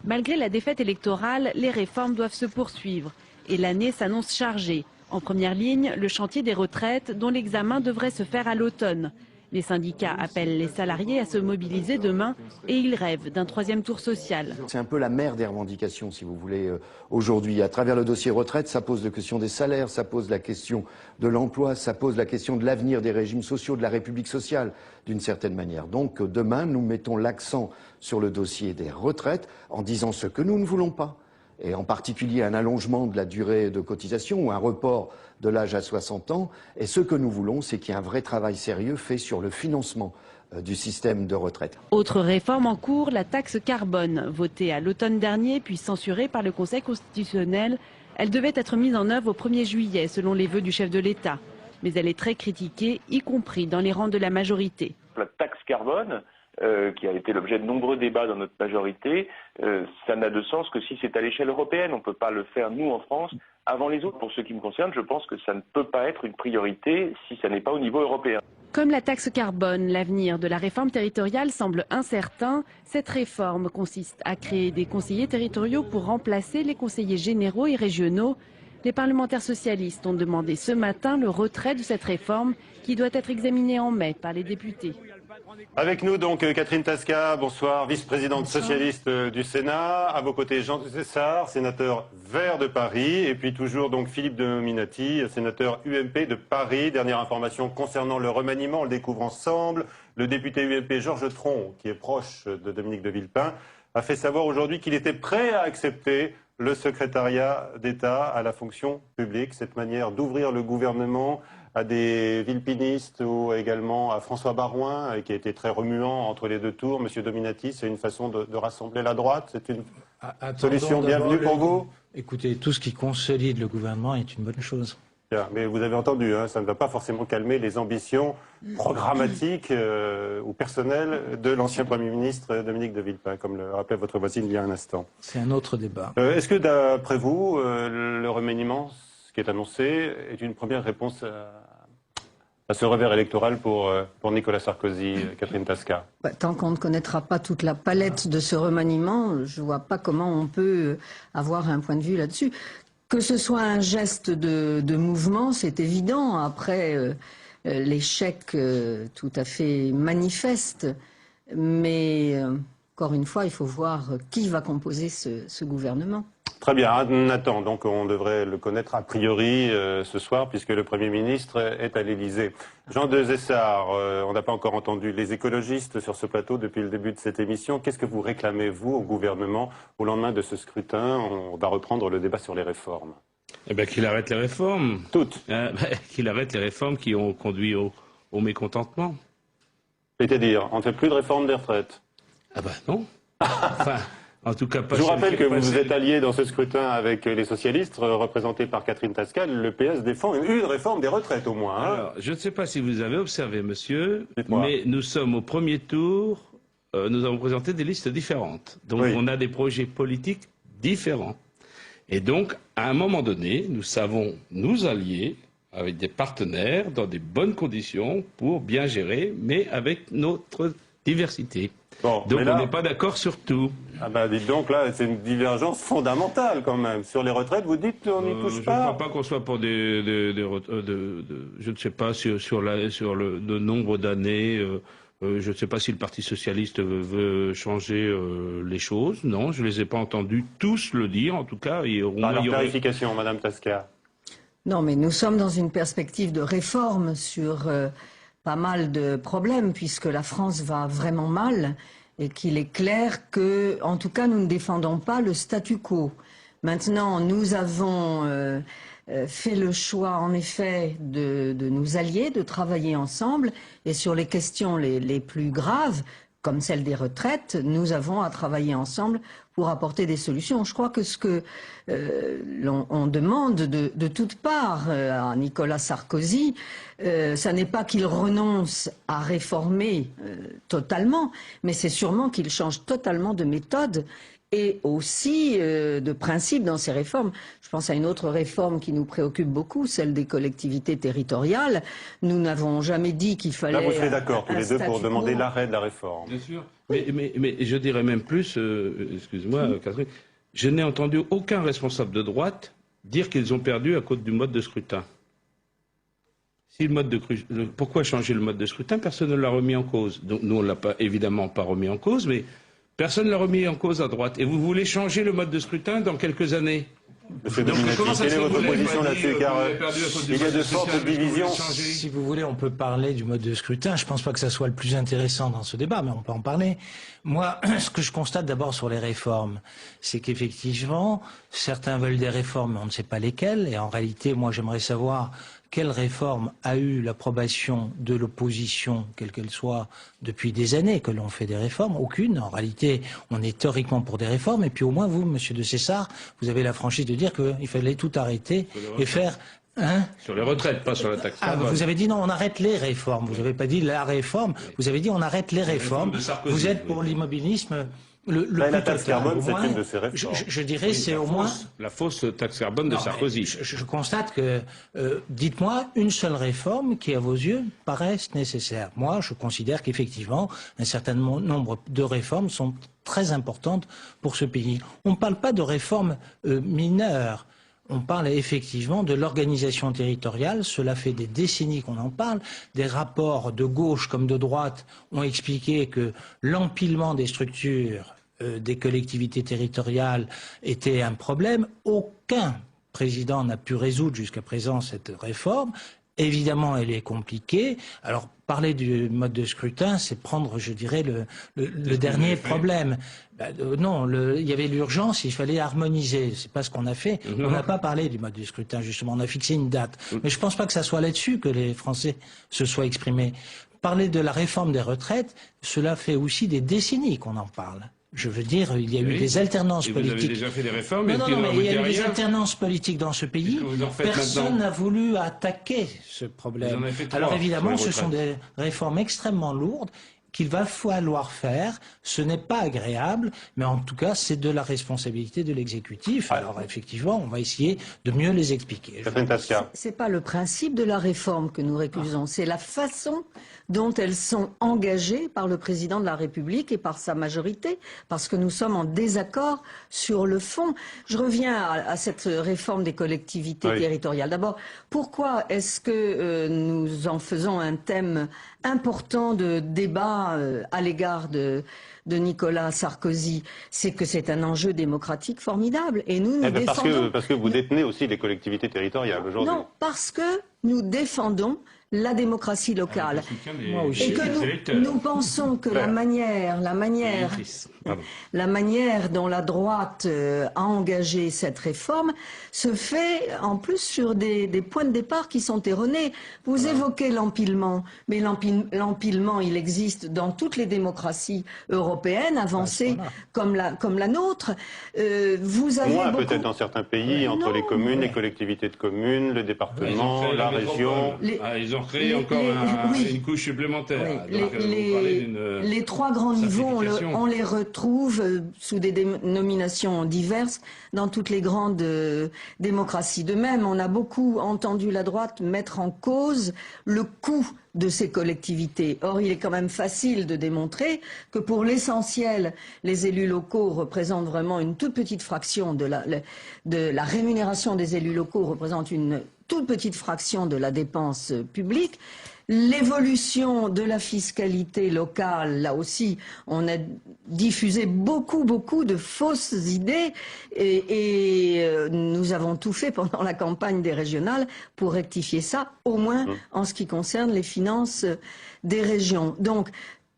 Malgré la défaite électorale, les réformes doivent se poursuivre et l'année s'annonce chargée. En première ligne, le chantier des retraites dont l'examen devrait se faire à l'automne. Les syndicats appellent les salariés à se mobiliser demain et ils rêvent d'un troisième tour social. C'est un peu la mère des revendications, si vous voulez, aujourd'hui. À travers le dossier retraite, ça pose la question des salaires, ça pose la question de l'emploi, ça pose la question de l'avenir des régimes sociaux, de la République sociale, d'une certaine manière. Donc demain, nous mettons l'accent sur le dossier des retraites en disant ce que nous ne voulons pas. Et en particulier un allongement de la durée de cotisation ou un report de l'âge à 60 ans. Et ce que nous voulons, c'est qu'il y ait un vrai travail sérieux fait sur le financement du système de retraite. Autre réforme en cours, la taxe carbone. Votée à l'automne dernier, puis censurée par le Conseil constitutionnel, elle devait être mise en œuvre au 1er juillet, selon les vœux du chef de l'État. Mais elle est très critiquée, y compris dans les rangs de la majorité. La taxe carbone, qui a été l'objet de nombreux débats dans notre majorité, ça n'a de sens que si c'est à l'échelle européenne. On ne peut pas le faire, nous, en France, avant les autres. Pour ce qui me concerne, je pense que ça ne peut pas être une priorité si ça n'est pas au niveau européen. Comme la taxe carbone, l'avenir de la réforme territoriale semble incertain. Cette réforme consiste à créer des conseillers territoriaux pour remplacer les conseillers généraux et régionaux. Les parlementaires socialistes ont demandé ce matin le retrait de cette réforme qui doit être examinée en mai par les députés. Avec nous donc Catherine Tasca, bonsoir, vice-présidente socialiste du Sénat. À vos côtés Jean Desessarts, sénateur vert de Paris. Et puis toujours donc Philippe Dominati, sénateur UMP de Paris. Dernière information concernant le remaniement, on le découvre ensemble. Le député UMP Georges Tron, qui est proche de Dominique de Villepin, a fait savoir aujourd'hui qu'il était prêt à accepter le secrétariat d'État à la fonction publique. Cette manière d'ouvrir le gouvernement à des vilpinistes ou également à François Baroin, qui a été très remuant entre les deux tours. Monsieur Dominati, c'est une façon de rassembler la droite? C'est une solution bienvenue pour vous? Écoutez, tout ce qui consolide le gouvernement est une bonne chose. Bien, mais vous avez entendu, hein, ça ne va pas forcément calmer les ambitions programmatiques ou personnelles de l'ancien Premier ministre Dominique de Villepin, comme le rappelait votre voisine il y a un instant. C'est un autre débat. Est-ce que d'après vous, le remaniement, ce qui est annoncé, est une première réponse à ce revers électoral pour Nicolas Sarkozy, Catherine Tasca? Tant qu'on ne connaîtra pas toute la palette de ce remaniement, je ne vois pas comment on peut avoir un point de vue là-dessus. Que ce soit un geste de mouvement, c'est évident. Après l'échec tout à fait manifeste, mais encore une fois, il faut voir qui va composer ce gouvernement. Très bien, Nathan, donc on devrait le connaître a priori ce soir puisque le Premier ministre est à l'Élysée. Jean de Zessar, on n'a pas encore entendu les écologistes sur ce plateau depuis le début de cette émission. Qu'est-ce que vous réclamez, vous, au gouvernement, au lendemain de ce scrutin? On va reprendre le débat sur les réformes. Eh bien, qu'il arrête les réformes. Toutes. Qu'il arrête les réformes qui ont conduit au mécontentement. C'est-à-dire, on ne fait plus de réforme des retraites? Ah ben non. Enfin... En tout cas, pas. Je vous rappelle que vous êtes allié dans ce scrutin avec les socialistes, représentés par Catherine Tasca. Le PS défend une réforme des retraites, au moins. Hein. Alors, je ne sais pas si vous avez observé, monsieur, mais nous sommes au premier tour. Nous avons présenté des listes différentes. Donc, on a des projets politiques différents. Et donc, à un moment donné, nous savons nous allier avec des partenaires dans des bonnes conditions pour bien gérer, mais avec notre diversité. Bon, donc là, on n'est pas d'accord sur tout. Ah ben dites donc, là, c'est une divergence fondamentale quand même. Sur les retraites, vous dites qu'on n'y touche pas? Je ne crois pas qu'on soit pour je ne sais pas sur le nombre d'années. Je ne sais pas si le Parti socialiste veut changer les choses. Non, je ne les ai pas entendus tous le dire. En tout cas, il y aura... clarification, Madame Tasca. Non, mais nous sommes dans une perspective de réforme sur... pas mal de problèmes puisque la France va vraiment mal et qu'il est clair que, en tout cas, nous ne défendons pas le statu quo. Maintenant, nous avons fait le choix, en effet, de nous allier, de travailler ensemble et sur les questions les plus graves, comme celle des retraites, nous avons à travailler ensemble pour apporter des solutions. Je crois que ce que on demande de toutes parts à Nicolas Sarkozy, ça n'est pas qu'il renonce à réformer totalement, mais c'est sûrement qu'il change totalement de méthode et aussi de principe dans ces réformes. Je pense à une autre réforme qui nous préoccupe beaucoup, celle des collectivités territoriales. Nous n'avons jamais dit qu'il fallait... Là, vous serez d'accord tous les deux pour demander l'arrêt de la réforme. Bien sûr. Mais je dirais même plus, excuse-moi Catherine, je n'ai entendu aucun responsable de droite dire qu'ils ont perdu à cause du mode de scrutin. Si pourquoi changer le mode de scrutin? Personne ne l'a remis en cause. Donc, nous, on ne l'a évidemment pas remis en cause, mais personne ne l'a remis en cause à droite. Et vous voulez changer le mode de scrutin dans quelques années? Monsieur Dominati, quelle est votre position là-dessus? Car il y a de fortes divisions. Si vous voulez, on peut parler du mode de scrutin. Je ne pense pas que ça soit le plus intéressant dans ce débat, mais on peut en parler. Moi, ce que je constate d'abord sur les réformes, c'est qu'effectivement, certains veulent des réformes, mais on ne sait pas lesquelles. Et en réalité, moi, j'aimerais savoir quelle réforme a eu l'approbation de l'opposition, quelle qu'elle soit, depuis des années que l'on fait des réformes? Aucune. En réalité, on est théoriquement pour des réformes. Et puis au moins, vous, monsieur de Cessar, vous avez la franchise de dire qu'il fallait tout arrêter et faire... Hein? Sur les retraites, pas sur la taxe carbone. Vous avez dit non, on arrête les réformes. Vous n'avez pas dit la réforme. Vous avez dit on arrête les réformes. Vous êtes pour l'immobilisme... La taxe carbone, c'est une de ces réformes. Je dirais, c'est au moins... La fausse taxe carbone de Sarkozy. Je constate que, dites-moi, une seule réforme qui, à vos yeux, paraisse nécessaire. Moi, je considère qu'effectivement, un certain nombre de réformes sont très importantes pour ce pays. On ne parle pas de réformes mineures. On parle effectivement de l'organisation territoriale. Cela fait des décennies qu'on en parle. Des rapports de gauche comme de droite ont expliqué que l'empilement des structures des collectivités territoriales était un problème. Aucun président n'a pu résoudre jusqu'à présent cette réforme. Évidemment, elle est compliquée. Alors, parler du mode de scrutin, c'est prendre, je dirais, le dernier problème. Non, il y avait l'urgence, il fallait harmoniser. C'est pas ce qu'on a fait. On n'a pas parlé du mode de scrutin, justement. On a fixé une date. Mais je pense pas que ça soit là-dessus que les Français se soient exprimés. Parler de la réforme des retraites, cela fait aussi des décennies qu'on en parle. Je veux dire, il y a eu des alternances politiques. Vous avez déjà fait des réformes. Non, mais il y a eu des alternances politiques dans ce pays. Personne n'a voulu attaquer ce problème. Alors évidemment, ce sont des réformes extrêmement lourdes qu'il va falloir faire. Ce n'est pas agréable, mais en tout cas, c'est de la responsabilité de l'exécutif. Alors effectivement, on va essayer de mieux les expliquer. C'est pas le principe de la réforme que nous récusons, c'est la façon dont elles sont engagées par le président de la République et par sa majorité, parce que nous sommes en désaccord sur le fond. Je reviens à cette réforme des collectivités territoriales. D'abord, pourquoi est-ce que nous en faisons un thème important de débat à l'égard de Nicolas Sarkozy? C'est que c'est un enjeu démocratique formidable. Et nous défendons... Parce que vous détenez aussi les collectivités territoriales aujourd'hui. Non, parce que nous défendons la démocratie locale. Et que nous pensons que la manière dont la droite a engagé cette réforme se fait en plus sur des points de départ qui sont erronés. Vous évoquez l'empilement, mais l'empilement, il existe dans toutes les démocraties européennes avancées comme la nôtre. Vous avez peut-être dans certains pays, entre les communes, les collectivités de communes, le département, la région. Ils ont créé encore une couche supplémentaire. Les trois grands niveaux, on les retrouve sous des dénominations diverses dans toutes les grandes démocraties. De même, on a beaucoup entendu la droite mettre en cause le coût de ces collectivités. Or, il est quand même facile de démontrer que pour l'essentiel, les élus locaux représentent vraiment une toute petite fraction de la rémunération des élus locaux représente une toute petite fraction de la dépense publique. L'évolution de la fiscalité locale, là aussi, on a diffusé beaucoup de fausses idées et nous avons tout fait pendant la campagne des régionales pour rectifier ça, au moins en ce qui concerne les finances des régions. Donc,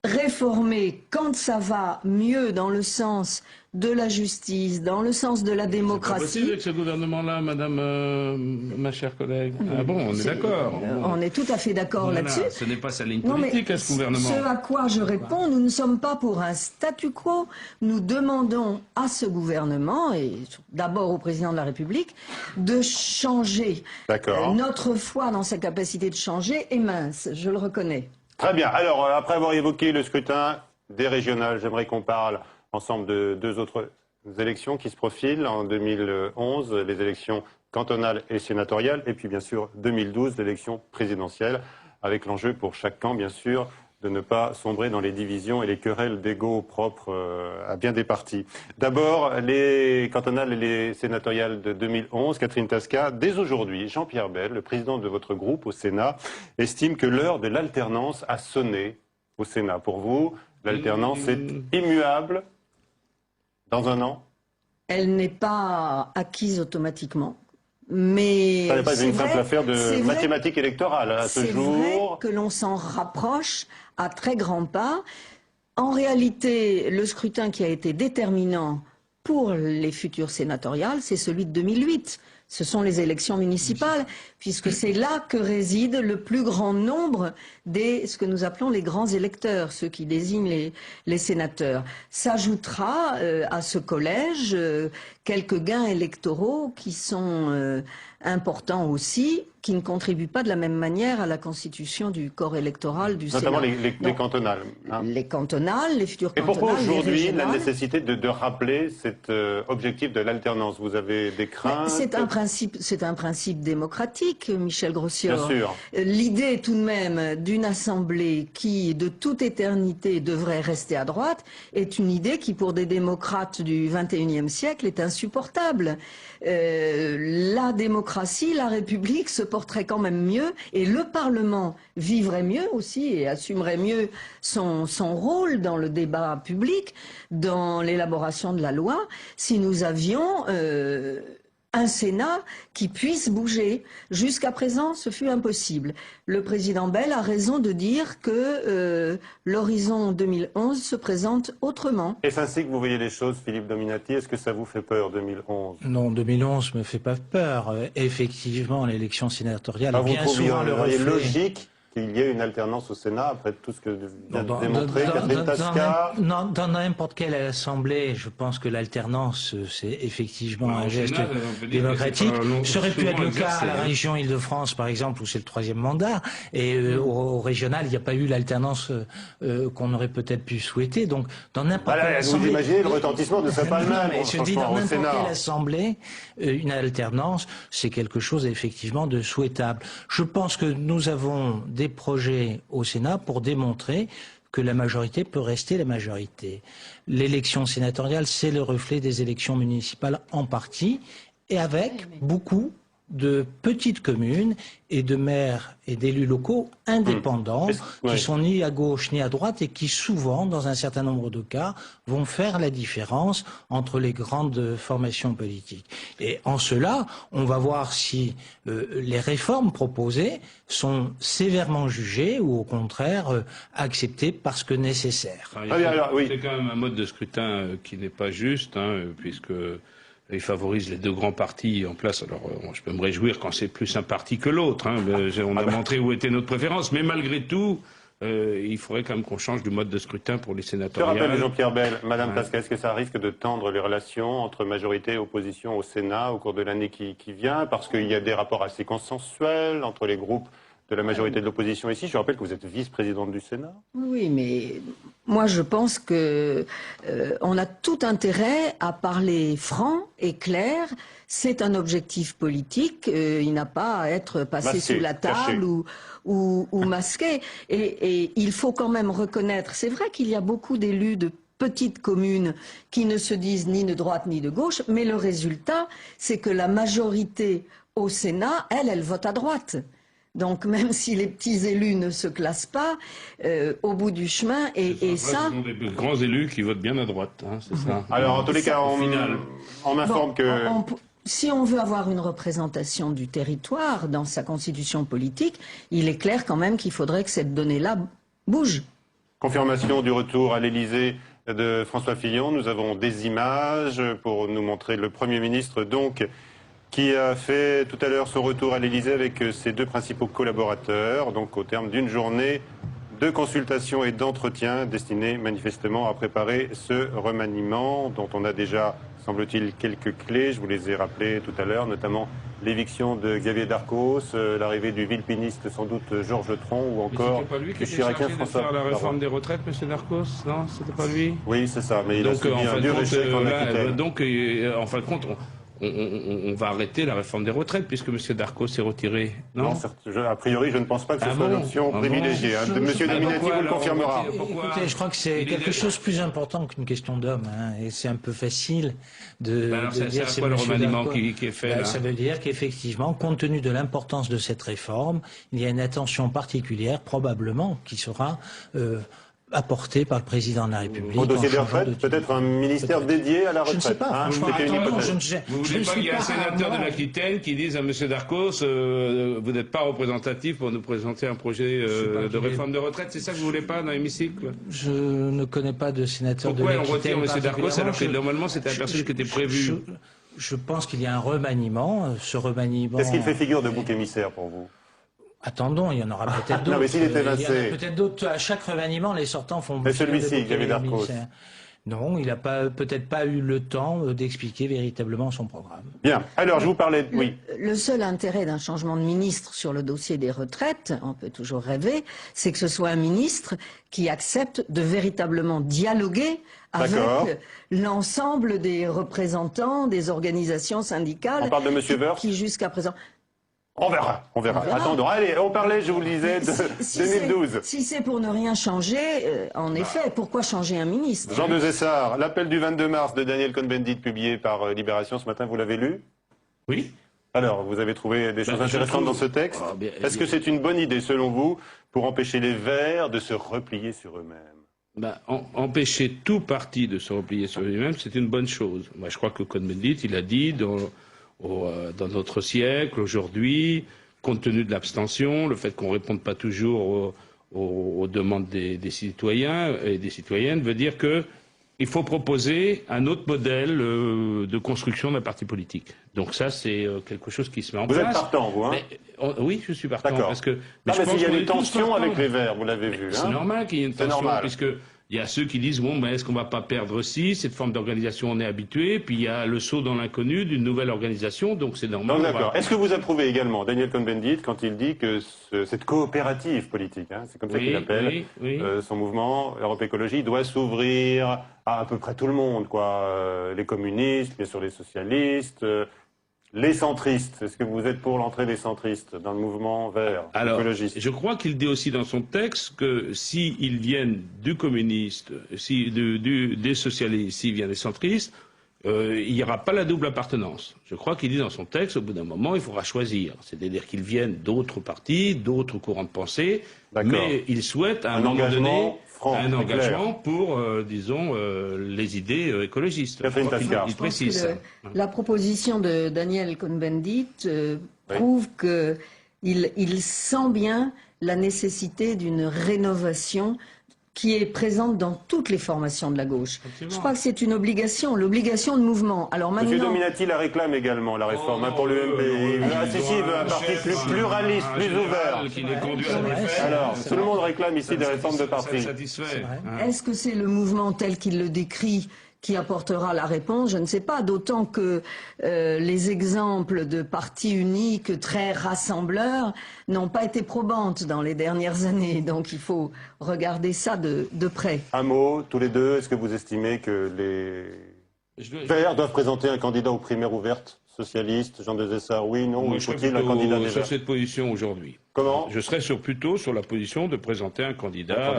réformer quand ça va mieux dans le sens de la justice, dans le sens de la démocratie. C'est pas possible avec ce gouvernement-là, madame, ma chère collègue. Ah bon, on est d'accord. On est tout à fait d'accord là-dessus. Ce n'est pas sa ligne politique à ce gouvernement. Ce à quoi je réponds, nous ne sommes pas pour un statu quo. Nous demandons à ce gouvernement, et d'abord au président de la République, de changer. Notre foi dans sa capacité de changer est mince, je le reconnais. Très bien. Alors, après avoir évoqué le scrutin des régionales, j'aimerais qu'on parle ensemble de deux autres élections qui se profilent. En 2011, les élections cantonales et sénatoriales, et puis bien sûr 2012, l'élection présidentielle, avec l'enjeu pour chaque camp, bien sûr, de ne pas sombrer dans les divisions et les querelles d'ego propres à bien des partis. D'abord, les cantonales et les sénatoriales de 2011, Catherine Tasca, dès aujourd'hui, Jean-Pierre Bel, le président de votre groupe au Sénat, estime que l'heure de l'alternance a sonné au Sénat. Pour vous, l'alternance est immuable dans un an? Elle n'est pas acquise automatiquement. Mais ça n'est pas une simple affaire de mathématiques électorales à ce jour. C'est vrai que l'on s'en rapproche à très grands pas. En réalité, le scrutin qui a été déterminant pour les futures sénatoriales, c'est celui de 2008. Ce sont les élections municipales, puisque c'est là que réside le plus grand nombre ce que nous appelons les grands électeurs, ceux qui désignent les sénateurs. S'ajoutera à ce collège quelques gains électoraux qui sont importants aussi, qui ne contribuent pas de la même manière à la constitution du corps électoral du Sénat. Notamment les cantonales. Hein. Les cantonales, les futures cantonales. Et pourquoi aujourd'hui la nécessité de rappeler cet objectif de l'alternance? Vous avez des craintes? C'est un principe démocratique, Michel Grossior. Bien sûr. L'idée tout de même d'une assemblée qui, de toute éternité, devrait rester à droite, est une idée qui, pour des démocrates du XXIe siècle, est insupportable. La démocratie, la République se porterait quand même mieux et le Parlement vivrait mieux aussi et assumerait mieux son rôle dans le débat public, dans l'élaboration de la loi, si nous avions un Sénat qui puisse bouger. Jusqu'à présent, ce fut impossible. Le président Bel a raison de dire que l'horizon 2011 se présente autrement. Est-ce ainsi que vous voyez les choses, Philippe Dominati? Est-ce que ça vous fait peur, 2011? Non, 2011 ne me fait pas peur. Effectivement, l'élection sénatoriale est bien souvent le reflet... logique qu'il y ait une alternance au Sénat, après tout ce que vient de démontrer Catherine Tasca? Dans n'importe quelle assemblée, je pense que l'alternance, c'est effectivement un geste démocratique. Ça aurait pu être le cas à la région Île-de-France, par exemple, où c'est le 3e mandat, et au régional, il n'y a pas eu l'alternance qu'on aurait peut-être pu souhaiter. Donc, dans n'importe quelle assemblée... Vous imaginez, le retentissement ne serait pas le même. Mais je dis, dans n'importe quelle assemblée, une alternance, c'est quelque chose effectivement de souhaitable. Je pense que nous avons des projets au Sénat pour démontrer que la majorité peut rester la majorité. L'élection sénatoriale, c'est le reflet des élections municipales en partie, et avec beaucoup de petites communes et de maires et d'élus locaux indépendants qui sont ni à gauche ni à droite et qui souvent, dans un certain nombre de cas, vont faire la différence entre les grandes formations politiques. Et en cela, on va voir si les réformes proposées sont sévèrement jugées ou au contraire acceptées parce que nécessaires. C'est quand même un mode de scrutin qui n'est pas juste, puisque il favorise les deux grands partis en place. Alors, je peux me réjouir quand c'est plus un parti que l'autre. On a montré où était notre préférence. Mais malgré tout, il faudrait quand même qu'on change du mode de scrutin pour les sénatoriales. Je rappelle, Jean-Pierre Bel, Madame Tasca, est-ce que ça risque de tendre les relations entre majorité et opposition au Sénat au cours de l'année qui vient? Parce qu'il y a des rapports assez consensuels entre les groupes de la majorité de l'opposition ici. Je rappelle que vous êtes vice-présidente du Sénat. Oui, mais moi je pense que on a tout intérêt à parler franc et clair. C'est un objectif politique. Il n'a pas à être passé sous la table ou masqué. Et il faut quand même reconnaître. C'est vrai qu'il y a beaucoup d'élus de petites communes qui ne se disent ni de droite ni de gauche, mais le résultat, c'est que la majorité au Sénat, elle vote à droite. Donc même si les petits élus ne se classent pas, au bout du chemin, et ça... Ce sont des grands élus qui votent bien à droite, c'est ça. Alors en tous les cas, on m'informe que... Si on veut avoir une représentation du territoire dans sa constitution politique, il est clair quand même qu'il faudrait que cette donnée-là bouge. Confirmation du retour à l'Élysée de François Fillon. Nous avons des images pour nous montrer le Premier ministre, donc, qui a fait tout à l'heure son retour à l'Élysée avec ses deux principaux collaborateurs, donc au terme d'une journée de consultation et d'entretien destinée manifestement à préparer ce remaniement dont on a déjà, semble-t-il, quelques clés. Je vous les ai rappelées tout à l'heure, notamment l'éviction de Xavier Darcos, l'arrivée du villepiniste sans doute Georges Tron ou encore du Chiracien François. Faire la réforme des retraites, M. Darcos, non? C'était pas lui? Oui, c'est ça, mais il a subi un dur échec en Aquitaine. Donc, en fin de compte, on va arrêter la réforme des retraites puisque M. Darcos s'est retiré. Non, a priori, je ne pense pas que ce soit l'option privilégiée. M. Dominati vous le confirmera. Écoutez, je crois que c'est quelque chose de plus important qu'une question d'homme. Et c'est un peu facile de dire c'est quoi le remaniement qui est fait là? Ça veut dire qu'effectivement, compte tenu de l'importance de cette réforme, il y a une attention particulière, probablement, qui sera... apporté par le président de la République. Au dossier des retraites, peut-être un ministère dédié à la retraite. Je ne sais pas. Vous ne voulez pas qu'il y ait un sénateur de l'Aquitaine qui dise à M. Darcos, vous n'êtes pas représentatif pour nous présenter un projet de réforme de retraite? C'est ça que vous ne voulez pas dans l'hémicycle? Je ne connais pas de sénateur de l'Aquitaine. Pourquoi on retire M. Darcos alors que normalement c'était la personne qui était prévue? Je pense qu'il y a un remaniement. Ce remaniement... Est-ce qu'il fait figure de bouc émissaire pour vous? Attendons, il y en aura peut-être d'autres. Non, mais s'il est évincé. Il y en a peut-être d'autres. À chaque remaniement, les sortants font... Mais celui-ci, Xavier Darcos. Non, il n'a peut-être pas eu le temps d'expliquer véritablement son programme. Bien. Alors, je vous parlais... Oui. Le seul intérêt d'un changement de ministre sur le dossier des retraites, on peut toujours rêver, c'est que ce soit un ministre qui accepte de véritablement dialoguer avec l'ensemble des représentants des organisations syndicales. On parle de M. Wörth qui jusqu'à présent... On verra. Attendons. Allez, on parlait, je vous le disais, de 2012. Si c'est pour ne rien changer, en effet, pourquoi changer un ministre? Jean de Zessar, l'appel du 22 mars de Daniel Cohn-Bendit publié par Libération ce matin, vous l'avez lu? Oui. Alors, vous avez trouvé des choses intéressantes dans ce texte? Est-ce que c'est une bonne idée, selon vous, pour empêcher les Verts de se replier sur eux-mêmes? Empêcher tout parti de se replier sur lui-même, c'est une bonne chose. Moi, je crois que Cohn-Bendit, il a dit dans notre siècle, aujourd'hui, compte tenu de l'abstention, le fait qu'on ne réponde pas toujours aux demandes des citoyens et des citoyennes, veut dire que il faut proposer un autre modèle de construction d'un parti politique. Donc ça, c'est quelque chose qui se met en place. Vous êtes partant, vous, hein? Oui, je suis partant. Parce que, mais je pense qu'il y a des tensions avec les Verts, vous l'avez vu. C'est normal qu'il y ait une tension, puisque il y a ceux qui disent, bon, ben, est-ce qu'on ne va pas perdre aussi cette forme d'organisation, on est habitué, puis il y a le saut dans l'inconnu d'une nouvelle organisation, donc c'est normal. D'accord. Est-ce que vous approuvez également Daniel Cohn-Bendit quand il dit que cette coopérative politique, hein, c'est comme ça qu'il appelle son mouvement, Europe Écologie, doit s'ouvrir à peu près tout le monde, quoi, les communistes, bien sûr les socialistes, les centristes, est-ce que vous êtes pour l'entrée des centristes dans le mouvement vert écologiste? Je crois qu'il dit aussi dans son texte que s'ils viennent du communiste, des socialistes, s'ils viennent des centristes, il n'y aura pas la double appartenance. Je crois qu'il dit dans son texte, au bout d'un moment, il faudra choisir. C'est-à-dire qu'ils viennent d'autres partis, d'autres courants de pensée, mais ils souhaitent à un moment donné un engagement pour, disons, les idées écologistes. Je pense que la proposition de Daniel Cohn-Bendit prouve qu'il sent bien la nécessité d'une rénovation qui est présente dans toutes les formations de la gauche. Je crois que c'est une obligation, l'obligation de mouvement. Alors maintenant... Monsieur Dominati la réclame également, la réforme, pour l'UMP. Il veut un parti plus pluraliste, plus ouvert. Alors, tout le monde réclame ici des réformes de parti. Est-ce que c'est le mouvement tel qu'il le décrit qui apportera la réponse? Je ne sais pas, d'autant que les exemples de partis uniques très rassembleurs n'ont pas été probantes dans les dernières années. Donc il faut regarder ça de près. Un mot, tous les deux, est-ce que vous estimez que les Verts doivent présenter un candidat aux primaires ouvertes? Socialiste, Jean Desessard, oui, non? Moi, je serais plutôt sur cette position aujourd'hui. Comment? Je serais plutôt sur la position de présenter un candidat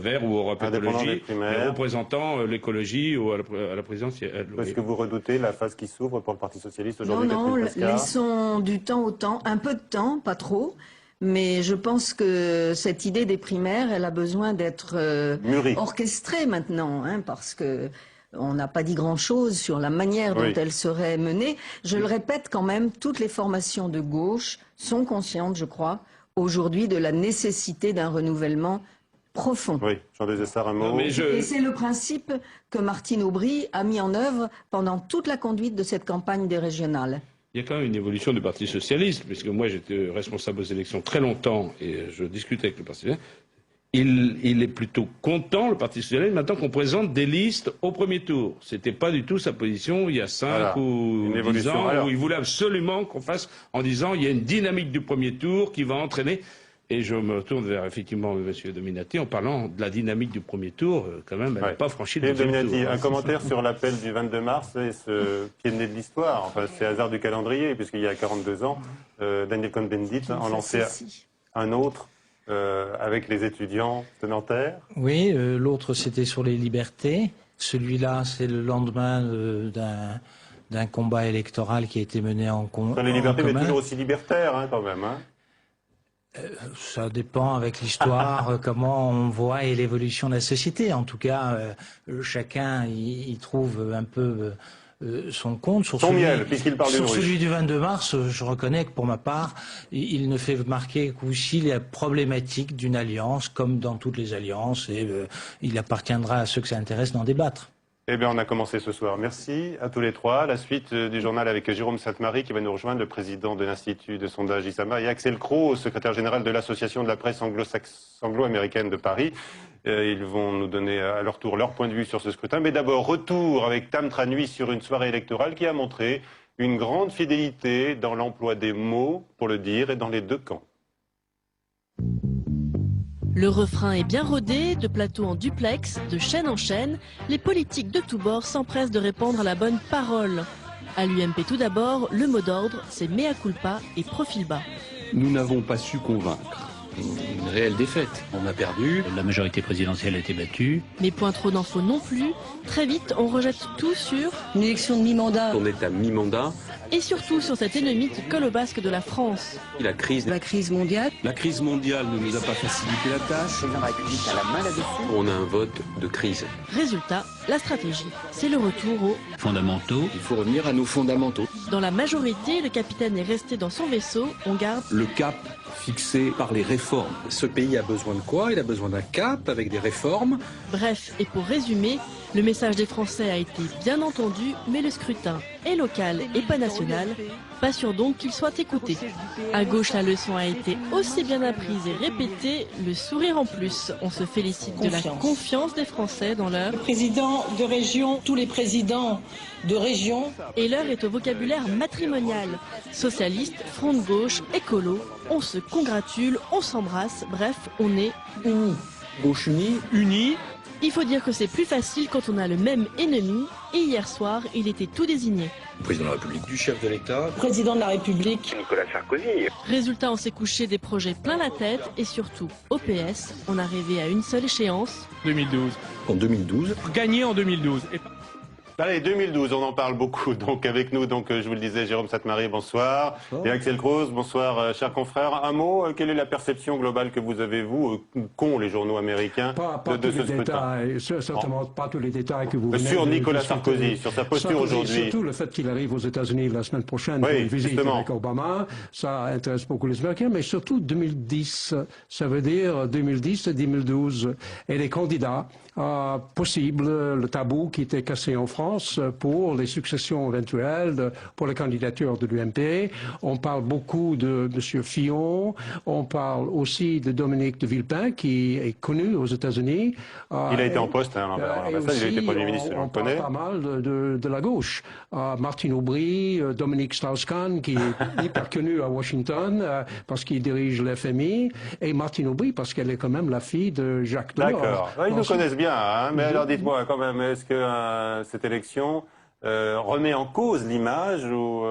vert ou Europe Écologie, mais représentant l'écologie ou à la présidentielle. Est-ce que vous redoutez la phase qui s'ouvre pour le Parti Socialiste aujourd'hui? Non, laissons du temps au temps, un peu de temps, pas trop. Mais je pense que cette idée des primaires, elle a besoin d'être orchestrée maintenant, hein, parce que on n'a pas dit grand-chose sur la manière dont elle serait menée. Je le répète quand même, toutes les formations de gauche sont conscientes, je crois, aujourd'hui de la nécessité d'un renouvellement profond. Oui, Jean Desessard, un mot. Et c'est le principe que Martine Aubry a mis en œuvre pendant toute la conduite de cette campagne des régionales. Il y a quand même une évolution du Parti Socialiste, puisque moi j'étais responsable aux élections très longtemps et je discutais avec le Parti Socialiste. Il est plutôt content, le Parti Socialiste, maintenant qu'on présente des listes au premier tour. C'était pas du tout sa position il y a 5 ou 10 ans, où il voulait absolument qu'on fasse en disant il y a une dynamique du premier tour qui va entraîner. Et je me retourne vers effectivement M. Dominati en parlant de la dynamique du premier tour, quand même, elle n'a pas franchi le deuxième tour. Dominati, un commentaire sur l'appel du 22 mars et ce qui est né de l'histoire. Enfin, c'est hasard du calendrier, puisqu'il y a 42 ans, Daniel Cohn-Bendit en lançait un autre. Avec les étudiants de Nanterre. Oui, l'autre c'était sur les libertés. Celui-là, c'est le lendemain d'un combat électoral qui a été mené en commun. Sur les libertés, mais toujours aussi libertaire, hein, quand même. Hein. Ça dépend avec l'histoire, comment on voit et l'évolution de la société. En tout cas, chacun y trouve un peu son compte. Sur celui du 22 mars, je reconnais que pour ma part, il ne fait marquer qu'aussi la problématique d'une alliance, comme dans toutes les alliances, et il appartiendra à ceux que ça intéresse d'en débattre. Eh bien, on a commencé ce soir. Merci à tous les trois. La suite du journal avec Jérôme Sainte-Marie qui va nous rejoindre, le président de l'Institut de sondage ISAMA, et Axel Cros, secrétaire général de l'Association de la presse anglo-américaine de Paris. Ils vont nous donner à leur tour leur point de vue sur ce scrutin. Mais d'abord, retour avec Tam Tranui sur une soirée électorale qui a montré une grande fidélité dans l'emploi des mots, pour le dire, et dans les deux camps. Le refrain est bien rodé, de plateau en duplex, de chaîne en chaîne, les politiques de tous bords s'empressent de répondre à la bonne parole. À l'UMP tout d'abord, le mot d'ordre, c'est mea culpa et profil bas. Nous n'avons pas su convaincre. Une réelle défaite. On a perdu, la majorité présidentielle a été battue. Mais point trop d'infos non plus, très vite on rejette tout sur une élection de mi-mandat. On est à mi-mandat. Et surtout sur cet ennemi qui colle au basque de la France. La crise mondiale. La crise mondiale ne nous a pas facilité la tâche. On a un vote de crise. Résultat, la stratégie, c'est le retour aux fondamentaux. Il faut revenir à nos fondamentaux. Dans la majorité, le capitaine est resté dans son vaisseau, on garde le cap fixé par les réformes. Ce pays a besoin de quoi? Il a besoin d'un cap avec des réformes. Bref, et pour résumer, le message des Français a été bien entendu, mais le scrutin est local et pas national. Pas sûr donc qu'il soit écouté. À gauche, la leçon a été aussi bien apprise et répétée, le sourire en plus. On se félicite de la confiance des Français dans leur président de région, tous les présidents de région. Et l'heure est au vocabulaire matrimonial. Socialiste, front de gauche, écolo, on se congratule, on s'embrasse, bref, on est unis. Gauche unie, unis. Il faut dire que c'est plus facile quand on a le même ennemi, et hier soir, il était tout désigné. Président de la République, du chef de l'État, président de la République, Nicolas Sarkozy. Résultat, on s'est couché des projets plein la tête, et surtout, au PS, on a rêvé à une seule échéance. 2012. En 2012. Gagné en 2012. Allez, 2012, on en parle beaucoup. Donc avec nous, je vous le disais, Jérôme Sainte-Marie, bonsoir. Et Axel Croz, bonsoir, chers confrères. Un mot, quelle est la perception globale que vous avez, vous, qu'ont les journaux américains de ce scrutin? Certainement pas tous les détails que vous venez sur Nicolas Sarkozy, sur sa posture aujourd'hui. Surtout le fait qu'il arrive aux États-Unis la semaine prochaine pour une visite avec Obama, ça intéresse beaucoup les Américains, mais surtout 2010, ça veut dire 2010 et 2012. Et les candidats possibles, le tabou qui était cassé en France pour les successions éventuelles, pour les candidatures de l'UMP. On parle beaucoup de M. Fillon, on parle aussi de Dominique de Villepin, qui est connu aux États-Unis. Il a été en poste, hein, il a été Premier ministre, on le connaît. On parle pas mal de la gauche. Martine Aubry, Dominique Strauss-Kahn, qui est hyper connu à Washington, parce qu'il dirige l'FMI, et Martine Aubry, parce qu'elle est quand même la fille de Jacques Delors. D'accord, ils nous connaissent bien. Mais alors dites-moi quand même, est-ce que cette élection remet en cause l'image ou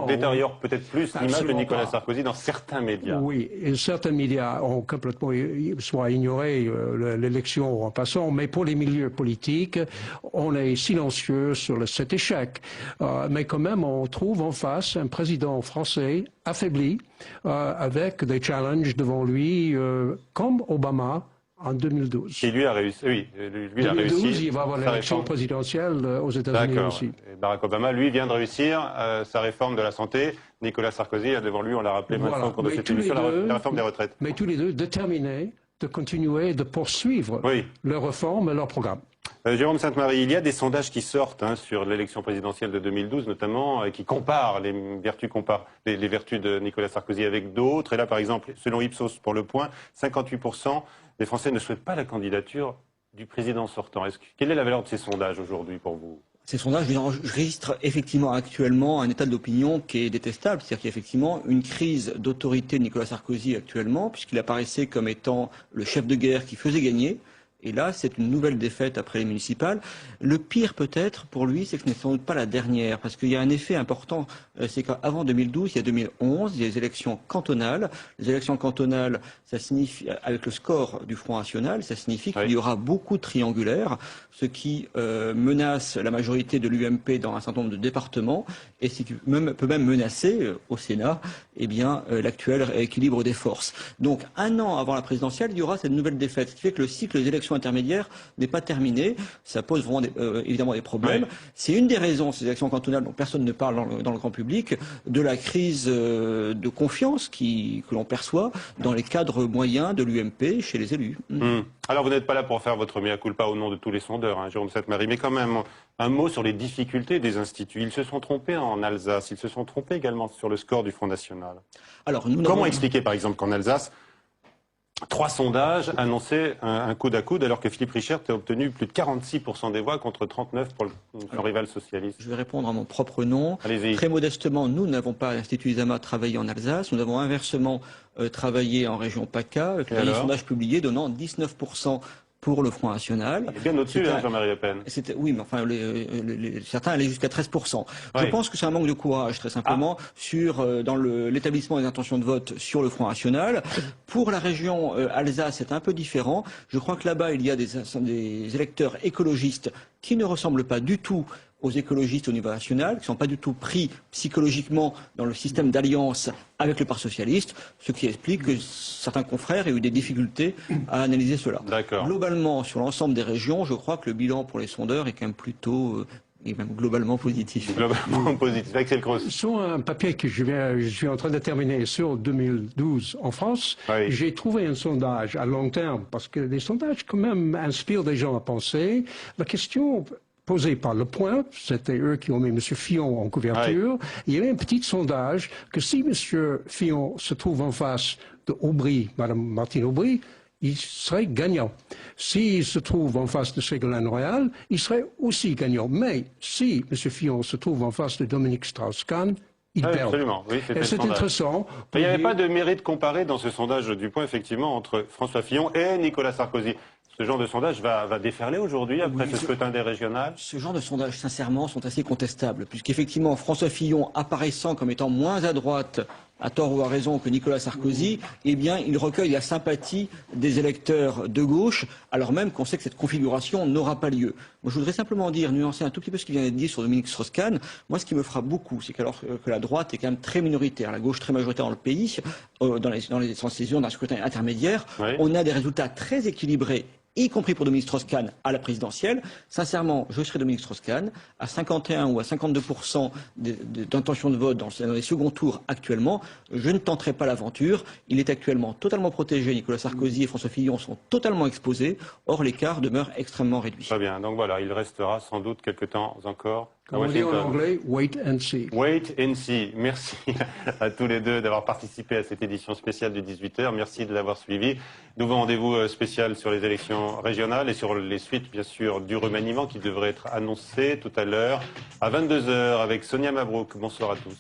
détériore peut-être plus l'image de Nicolas Sarkozy dans certains médias? Oui, et certains médias ont complètement soit ignoré l'élection en passant, mais pour les milieux politiques, on est silencieux sur cet échec. Mais quand même, on trouve en face un président français affaibli, avec des challenges devant lui, comme Obama, en 2012. Et lui a réussi, oui. Lui a réussi. Il va avoir l'élection présidentielle aux États-Unis aussi. Et Barack Obama, lui, vient de réussir sa réforme de la santé. Nicolas Sarkozy a devant lui, on l'a rappelé maintenant au cours de cette émission, la réforme des retraites. Mais tous les deux déterminés de continuer, de poursuivre leur réforme et leur programme. Jérôme Sainte-Marie, il y a des sondages qui sortent sur l'élection présidentielle de 2012 notamment, qui comparent les vertus de Nicolas Sarkozy avec d'autres. Et là, par exemple, selon Ipsos pour Le Point, 58% des Français ne souhaitent pas la candidature du président sortant. Quelle est la valeur de ces sondages aujourd'hui pour vous? Ces sondages registrent effectivement actuellement un état d'opinion qui est détestable. C'est-à-dire qu'il y a effectivement une crise d'autorité de Nicolas Sarkozy actuellement, puisqu'il apparaissait comme étant le chef de guerre qui faisait gagner. Et là, c'est une nouvelle défaite après les municipales. Le pire peut-être pour lui, c'est que ce n'est sans doute pas la dernière, parce qu'il y a un effet important, c'est qu'avant 2012, il y a 2011, il y a les élections cantonales. Les élections cantonales, ça signifie, avec le score du Front National, ça signifie qu'il y aura beaucoup de triangulaires, ce qui menace la majorité de l'UMP dans un certain nombre de départements, et ce qui peut même menacer au Sénat l'actuel équilibre des forces. Donc, un an avant la présidentielle, il y aura cette nouvelle défaite, ce qui fait que le cycle des élections intermédiaires n'est pas terminé. Ça pose vraiment évidemment des problèmes. C'est une des raisons, ces élections cantonales dont personne ne parle dans le grand public, de la crise de confiance que l'on perçoit dans les cadres moyens de l'UMP chez les élus. Alors vous n'êtes pas là pour faire votre mea culpa au nom de tous les sondeurs, Jérôme Sainte-Marie, mais quand même un mot sur les difficultés des instituts. Ils se sont trompés en Alsace, ils se sont trompés également sur le score du Front National. Alors, comment expliquer par exemple qu'en Alsace, 3 sondages annonçaient un coude à coude alors que Philippe Richert a obtenu plus de 46% des voix contre 39% pour son rival socialiste? Je vais répondre à mon propre nom. Allez-y. Très modestement, nous n'avons pas à l'Institut Isama travaillé en Alsace. Nous avons inversement travaillé en région PACA, avec un sondage publié donnant 19% pour le Front National. Il est bien au-dessus, Jean-Marie Le Pen. Oui, mais enfin, certains allaient jusqu'à 13%. Je pense que c'est un manque de courage, très simplement, dans l'établissement des intentions de vote sur le Front National. Pour la région Alsace, c'est un peu différent. Je crois que là-bas, il y a des électeurs écologistes qui ne ressemblent pas du tout aux écologistes au niveau national, qui ne sont pas du tout pris psychologiquement dans le système d'alliance avec le Parti socialiste, ce qui explique que certains confrères aient eu des difficultés à analyser cela. Globalement, sur l'ensemble des régions, je crois que le bilan pour les sondeurs est quand même plutôt est même globalement positif. Globalement positif. Axel Cross. Sur un papier que je suis en train de terminer sur 2012 en France, oui. J'ai trouvé un sondage à long terme, parce que les sondages quand même inspirent des gens à penser. La question posée par Le Point, c'était eux qui ont mis M. Fillon en couverture, oui. Il y avait un petit sondage que si M. Fillon se trouve en face de Aubry, Mme Martine Aubry, il serait gagnant. S'il se trouve en face de Ségolène Royal, il serait aussi gagnant. Mais si M. Fillon se trouve en face de Dominique Strauss-Kahn, il perd. Absolument, oui, et c'est intéressant. Il n'y avait pas de mérite comparé dans ce sondage du Point, effectivement, entre François Fillon et Nicolas Sarkozy. Ce genre de sondage va déferler aujourd'hui après ce scrutin des régionales? Ce genre de sondages, sincèrement, sont assez contestables, puisqu'effectivement, François Fillon, apparaissant comme étant moins à droite, à tort ou à raison, que Nicolas Sarkozy, eh bien, il recueille la sympathie des électeurs de gauche, alors même qu'on sait que cette configuration n'aura pas lieu. Moi, je voudrais simplement nuancer un tout petit peu ce qui vient d'être dit sur Dominique Strauss-Kahn. Moi, ce qui me frappe beaucoup, c'est qu'alors que la droite est quand même très minoritaire, la gauche très majoritaire dans le pays, dans ces urnes d'un scrutin intermédiaire, oui. On a des résultats très équilibrés, y compris pour Dominique Strauss-Kahn à la présidentielle. Sincèrement, je serais Dominique Strauss-Kahn à 51 ou à 52% d'intention de vote dans les seconds tours actuellement. Je ne tenterai pas l'aventure. Il est actuellement totalement protégé. Nicolas Sarkozy et François Fillon sont totalement exposés. Or, l'écart demeure extrêmement réduit. Très bien. Donc voilà, il restera sans doute quelques temps encore. Comme on dit en anglais, wait and see. Wait and see. Merci à tous les deux d'avoir participé à cette édition spéciale du 18h. Merci de l'avoir suivi. Nouveau rendez-vous spécial sur les élections régionales et sur les suites, bien sûr, du remaniement qui devrait être annoncé tout à l'heure à 22h avec Sonia Mabrouk. Bonsoir à tous.